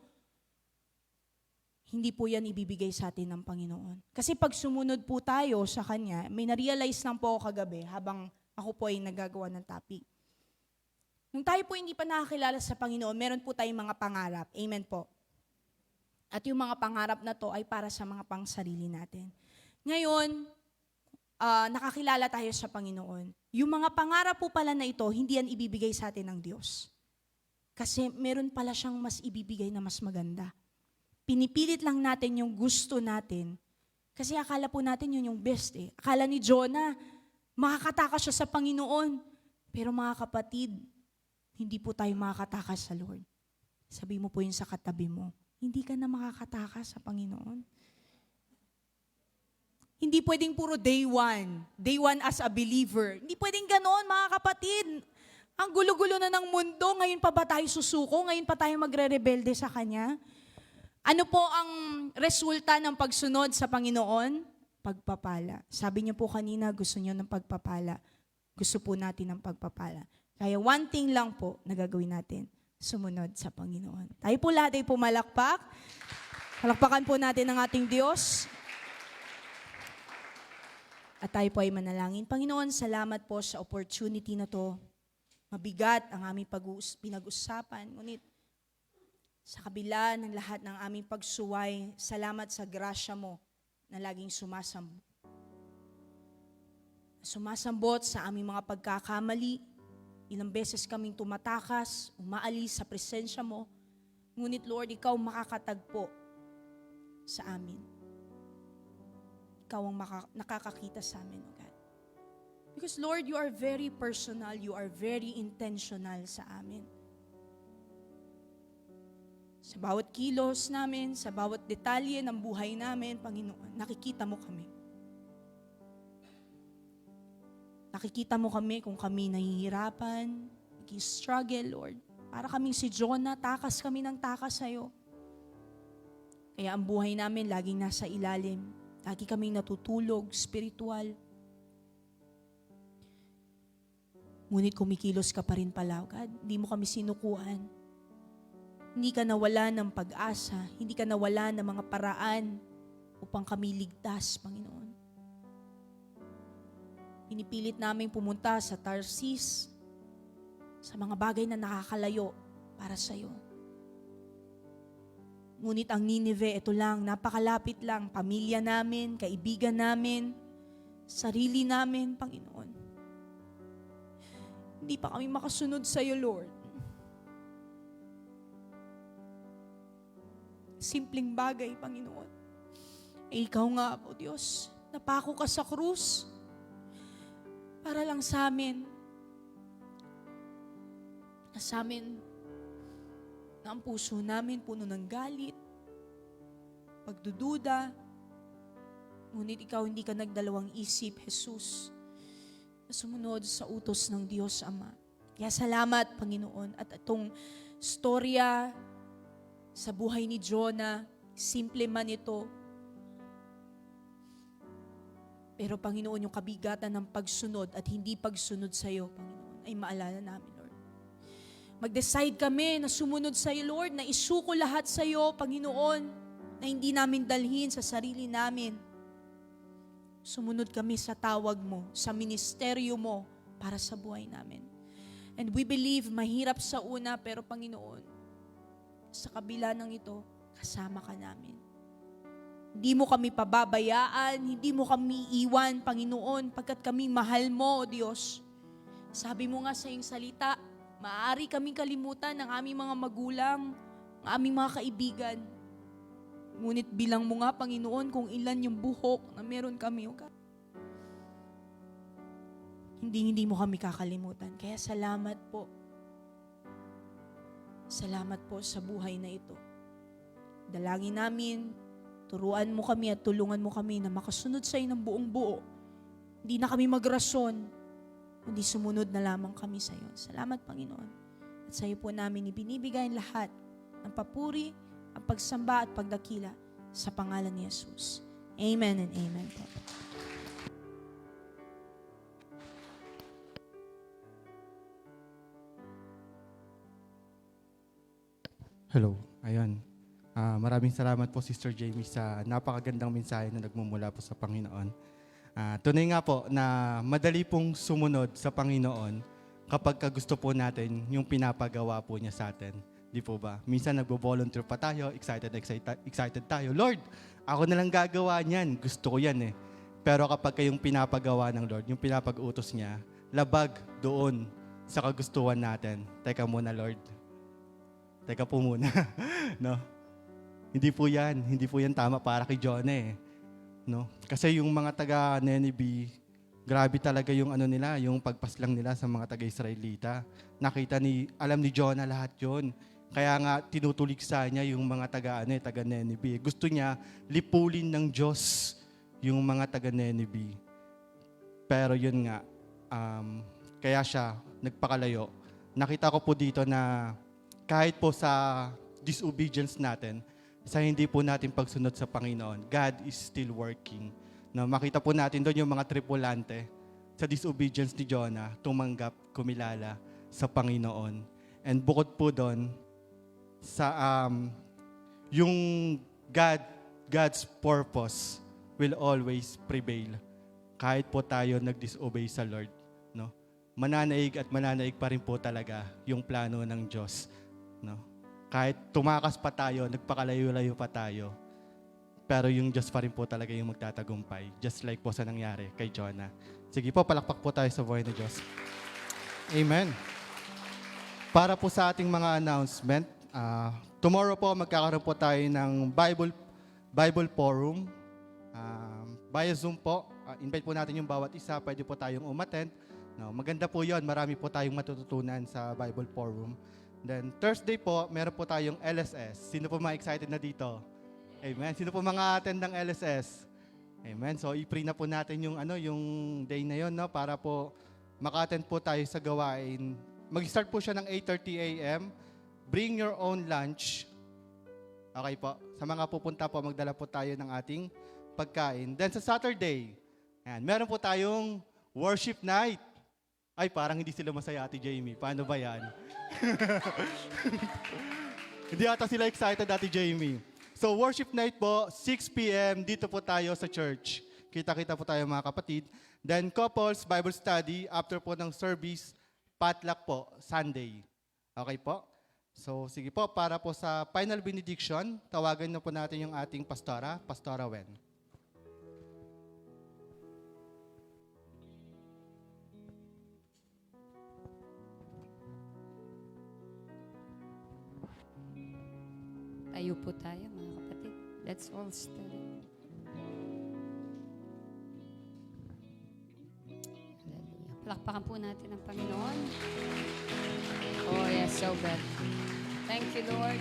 hindi po yan ibibigay sa atin ng Panginoon. Kasi pag sumunod po tayo sa Kanya, may na-realize lang po ako kagabi habang ako po ay nagagawa ng topic. Nung tayo po hindi pa nakakilala sa Panginoon, meron po tayong mga pangarap. Amen po. At yung mga pangarap na to ay para sa mga pangsarili natin. Ngayon, nakakilala tayo sa Panginoon. Yung mga pangarap po pala na ito, hindi yan ibibigay sa atin ng Diyos. Kasi meron pala siyang mas ibibigay na mas maganda. Pinipilit lang natin yung gusto natin. Kasi akala po natin yun yung best eh. Akala ni Jonah, makakatakas siya sa Panginoon. Pero mga kapatid, hindi po tayo makakatakas sa Lord. Sabi mo po yun sa katabi mo, hindi ka na makakatakas sa Panginoon. Hindi pwedeng puro day one as a believer. Hindi pwedeng ganon, mga kapatid. Ang gulo-gulo na ng mundo, ngayon pa ba tayo susuko? Ngayon pa tayo magre-rebelde sa Kanya? Ano po ang resulta ng pagsunod sa Panginoon? Pagpapala. Sabi niyo po kanina, gusto niyo ng pagpapala. Gusto po natin ng pagpapala. Kaya one thing lang po na gagawin natin, sumunod sa Panginoon. Tayo po lahat ay pumalakpak. Palakpakan po natin ang ating Diyos. At tayo po ay manalangin. Panginoon, salamat po sa opportunity na to. Mabigat ang aming pinag-usapan. Ngunit sa kabila ng lahat ng aming pagsuway, salamat sa grasya mo na laging sumasambot sa aming mga pagkakamali. Ilang beses kaming tumatakas, umaalis sa presensya mo. Ngunit Lord, ikaw makakatagpo sa amin. Ikaw ang nakakakita sa amin, O God. Because Lord, you are very personal, you are very intentional sa amin. Sa bawat kilos namin, sa bawat detalye ng buhay namin, Panginoon, nakikita mo kami. Nakikita mo kami kung kami nahihirapan, nag-struggle, Lord. Para kaming si Jonah, takas kami ng takas sa'yo. Kaya ang buhay namin laging nasa ilalim. Lagi kaming natutulog, spiritual. Ngunit kumikilos ka pa rin pala, God. Hindi mo kami sinukuan. Hindi ka nawala ng pag-asa. Hindi ka nawala ng mga paraan upang kami ligtas, Panginoon. Pinipilit namin pumunta sa Tarsis, sa mga bagay na nakakalayo para sa iyo. Ngunit ang Nineveh, ito lang, napakalapit lang. Pamilya namin, kaibigan namin, sarili namin, Panginoon. Hindi pa kami makasunod sa iyo, Lord. Simpleng bagay, Panginoon. Ikaw nga, O Diyos, napako ka sa krus para lang sa amin. Sa amin, na ang puso namin puno ng galit, pagdududa. Ngunit ikaw hindi ka nagdalawang isip, Jesus, na sumunod sa utos ng Diyos Ama. Kaya salamat, Panginoon. At itong storya sa buhay ni Jonah, simple man ito. Pero Panginoon, yung kabigatan ng pagsunod at hindi pagsunod sa iyo, Panginoon, ay maalala namin, Lord. Mag-decide kami na sumunod sa iyo, Lord, na isuko lahat sa iyo, Panginoon. na hindi namin dalhin sa sarili namin. Sumunod kami sa tawag mo, sa ministeryo mo para sa buhay namin. And we believe mahirap sa una, pero Panginoon, sa kabila ng ito, kasama ka namin. Hindi mo kami pababayaan, hindi mo kami iwan, Panginoon, pagkat kami mahal mo, O Diyos. Sabi mo nga sa iyong salita, maaari kaming kalimutan ng aming mga magulang, ng aming mga kaibigan. Ngunit bilang mo nga, Panginoon, kung ilan yung buhok na meron kami, O God. Hindi mo kami kakalimutan. Kaya salamat po. Salamat po sa buhay na ito. Dalangin namin, turuan mo kami at tulungan mo kami na makasunod sa iyo ng buong buo. Hindi na kami magrason, kundi sumunod na lamang kami sa iyo. Salamat, Panginoon. At sa iyo po namin ibinibigay lahat ng papuri, ang pagsamba at pagdakila sa pangalan ni Jesus. Amen and amen po. Hello. Ayun. Maraming salamat po, Sister Jamie, sa napakagandang mensahe na nagmumula po sa Panginoon. Tunay nga po na madali pong sumunod sa Panginoon kapag gusto po natin yung pinapagawa po niya sa atin. Di po ba? Minsan nagbo-volunteer pa tayo, excited tayo. Lord, ako na lang gagawa niyan. Gusto ko yan eh. Pero kapag yung pinapagawa ng Lord, yung pinapag-utos niya, labag doon sa kagustuhan natin. Teka muna, Lord. Teka po muna. No? Hindi po yan tama para kay Jonah eh. No? Kasi yung mga taga Nineveh, grabe talaga yung nila, yung pagpaslang nila sa mga taga-Israelita. Alam ni Jonah lahat yon. Kaya nga tinutuligsa niya yung mga taga Nineveh. Gusto niya lipulin ng Diyos yung mga taga Nineveh. Pero yun nga, kaya siya nagpakalayo. Nakita ko po dito na kahit po sa disobedience natin, sa hindi po natin pagsunod sa Panginoon, God is still working. No, makita po natin doon yung mga tripulante sa disobedience ni Jonah, tumanggap, kumilala sa Panginoon. And bukod po doon, sa yung God's purpose will always prevail. Kahit po tayo nag-disobey sa Lord. No? Mananaig at mananaig pa rin po talaga yung plano ng Diyos. No? Kahit tumakas pa tayo, nagpakalayo-layo pa tayo, pero yung Diyos pa rin po talaga yung magtatagumpay. Just like po sa nangyari kay Jonah. Sige po, palakpak po tayo sa buhay ng Diyos. Amen. Para po sa ating mga announcement, tomorrow po magkakaroon po tayo ng Bible Forum. Via Zoom po. Invite po natin yung bawat isa. Pwede po tayong umattend. No, maganda po yon. Marami po tayong matututunan sa Bible Forum. Then Thursday po, meron po tayong LSS. Sino po mga excited na dito? Amen. Sino po mga attend ng LSS? Amen. So i-pray na po natin yung day na yon, no, para po maka-attend po tayo sa gawain. Mag-start po siya ng 8:30 a.m. Bring your own lunch. Okay po. Sa mga pupunta po, magdala po tayo ng ating pagkain. Then sa Saturday, meron po tayong worship night. Ay, parang hindi sila masaya, Ate Jamie. Paano ba yan? Hindi ata sila excited, Ate Jamie. So, worship night po, 6 p.m. Dito po tayo sa church. Kita-kita po tayo mga kapatid. Then, couples, Bible study. After po ng service, potluck po, Sunday. Okay po? So, sige po, para po sa final benediction, tawagan na po natin yung ating Pastora Wen. Tayo po tayo, mga kapatid. Let's all stand. Hallelujah. Palakpakan po natin ang Panginoon. Oh, yes, so good. Thank you, Lord.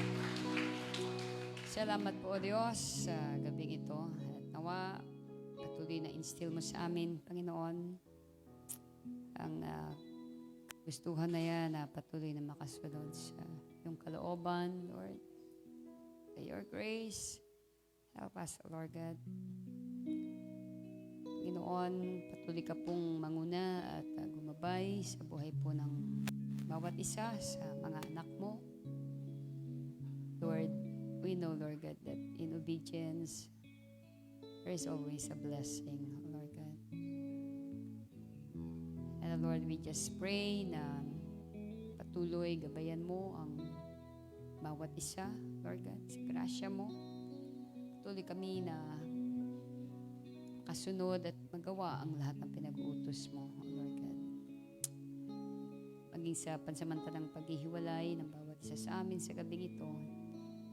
Salamat po, O Diyos, sa gabing ito. At nawa, patuloy na instill mo sa amin, Panginoon, ang gustuhan na yan na patuloy na makasunod sa iyong kalooban, Lord. Your grace, help us, Lord God. Panginoon, patuloy ka pong manguna at gumabay sa buhay po ng bawat isa sa mga anak mo. Lord, we know, Lord God, that in obedience, there is always a blessing, Lord God. And Lord, we just pray na patuloy gabayan mo ang bawat isa, Lord God, sa grasya mo. Patuloy kami na kasunod at magawa ang lahat ng pinag-uutos mo, Lord God. Maging sa pansamantalang paghihiwalay ng bawat isa sa amin sa gabing ito,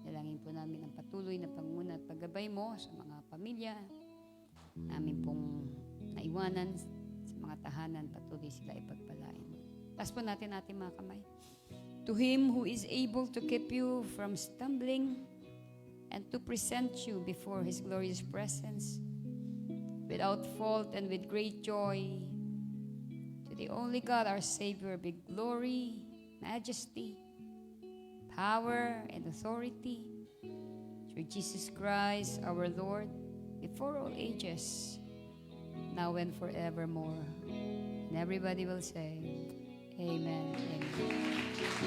dalangin po namin ang patuloy na panguna at paggabay mo sa mga pamilya namin pong naiwanan sa mga tahanan, patuloy sila ipagpalain. Taas po natin ating mga kamay. To Him who is able to keep you from stumbling and to present you before His glorious presence without fault and with great joy, to the only God our Savior be glory, majesty, power, and authority through Jesus Christ our Lord, before all ages, now and forevermore. And everybody will say, Amen. Amen.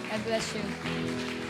God bless you.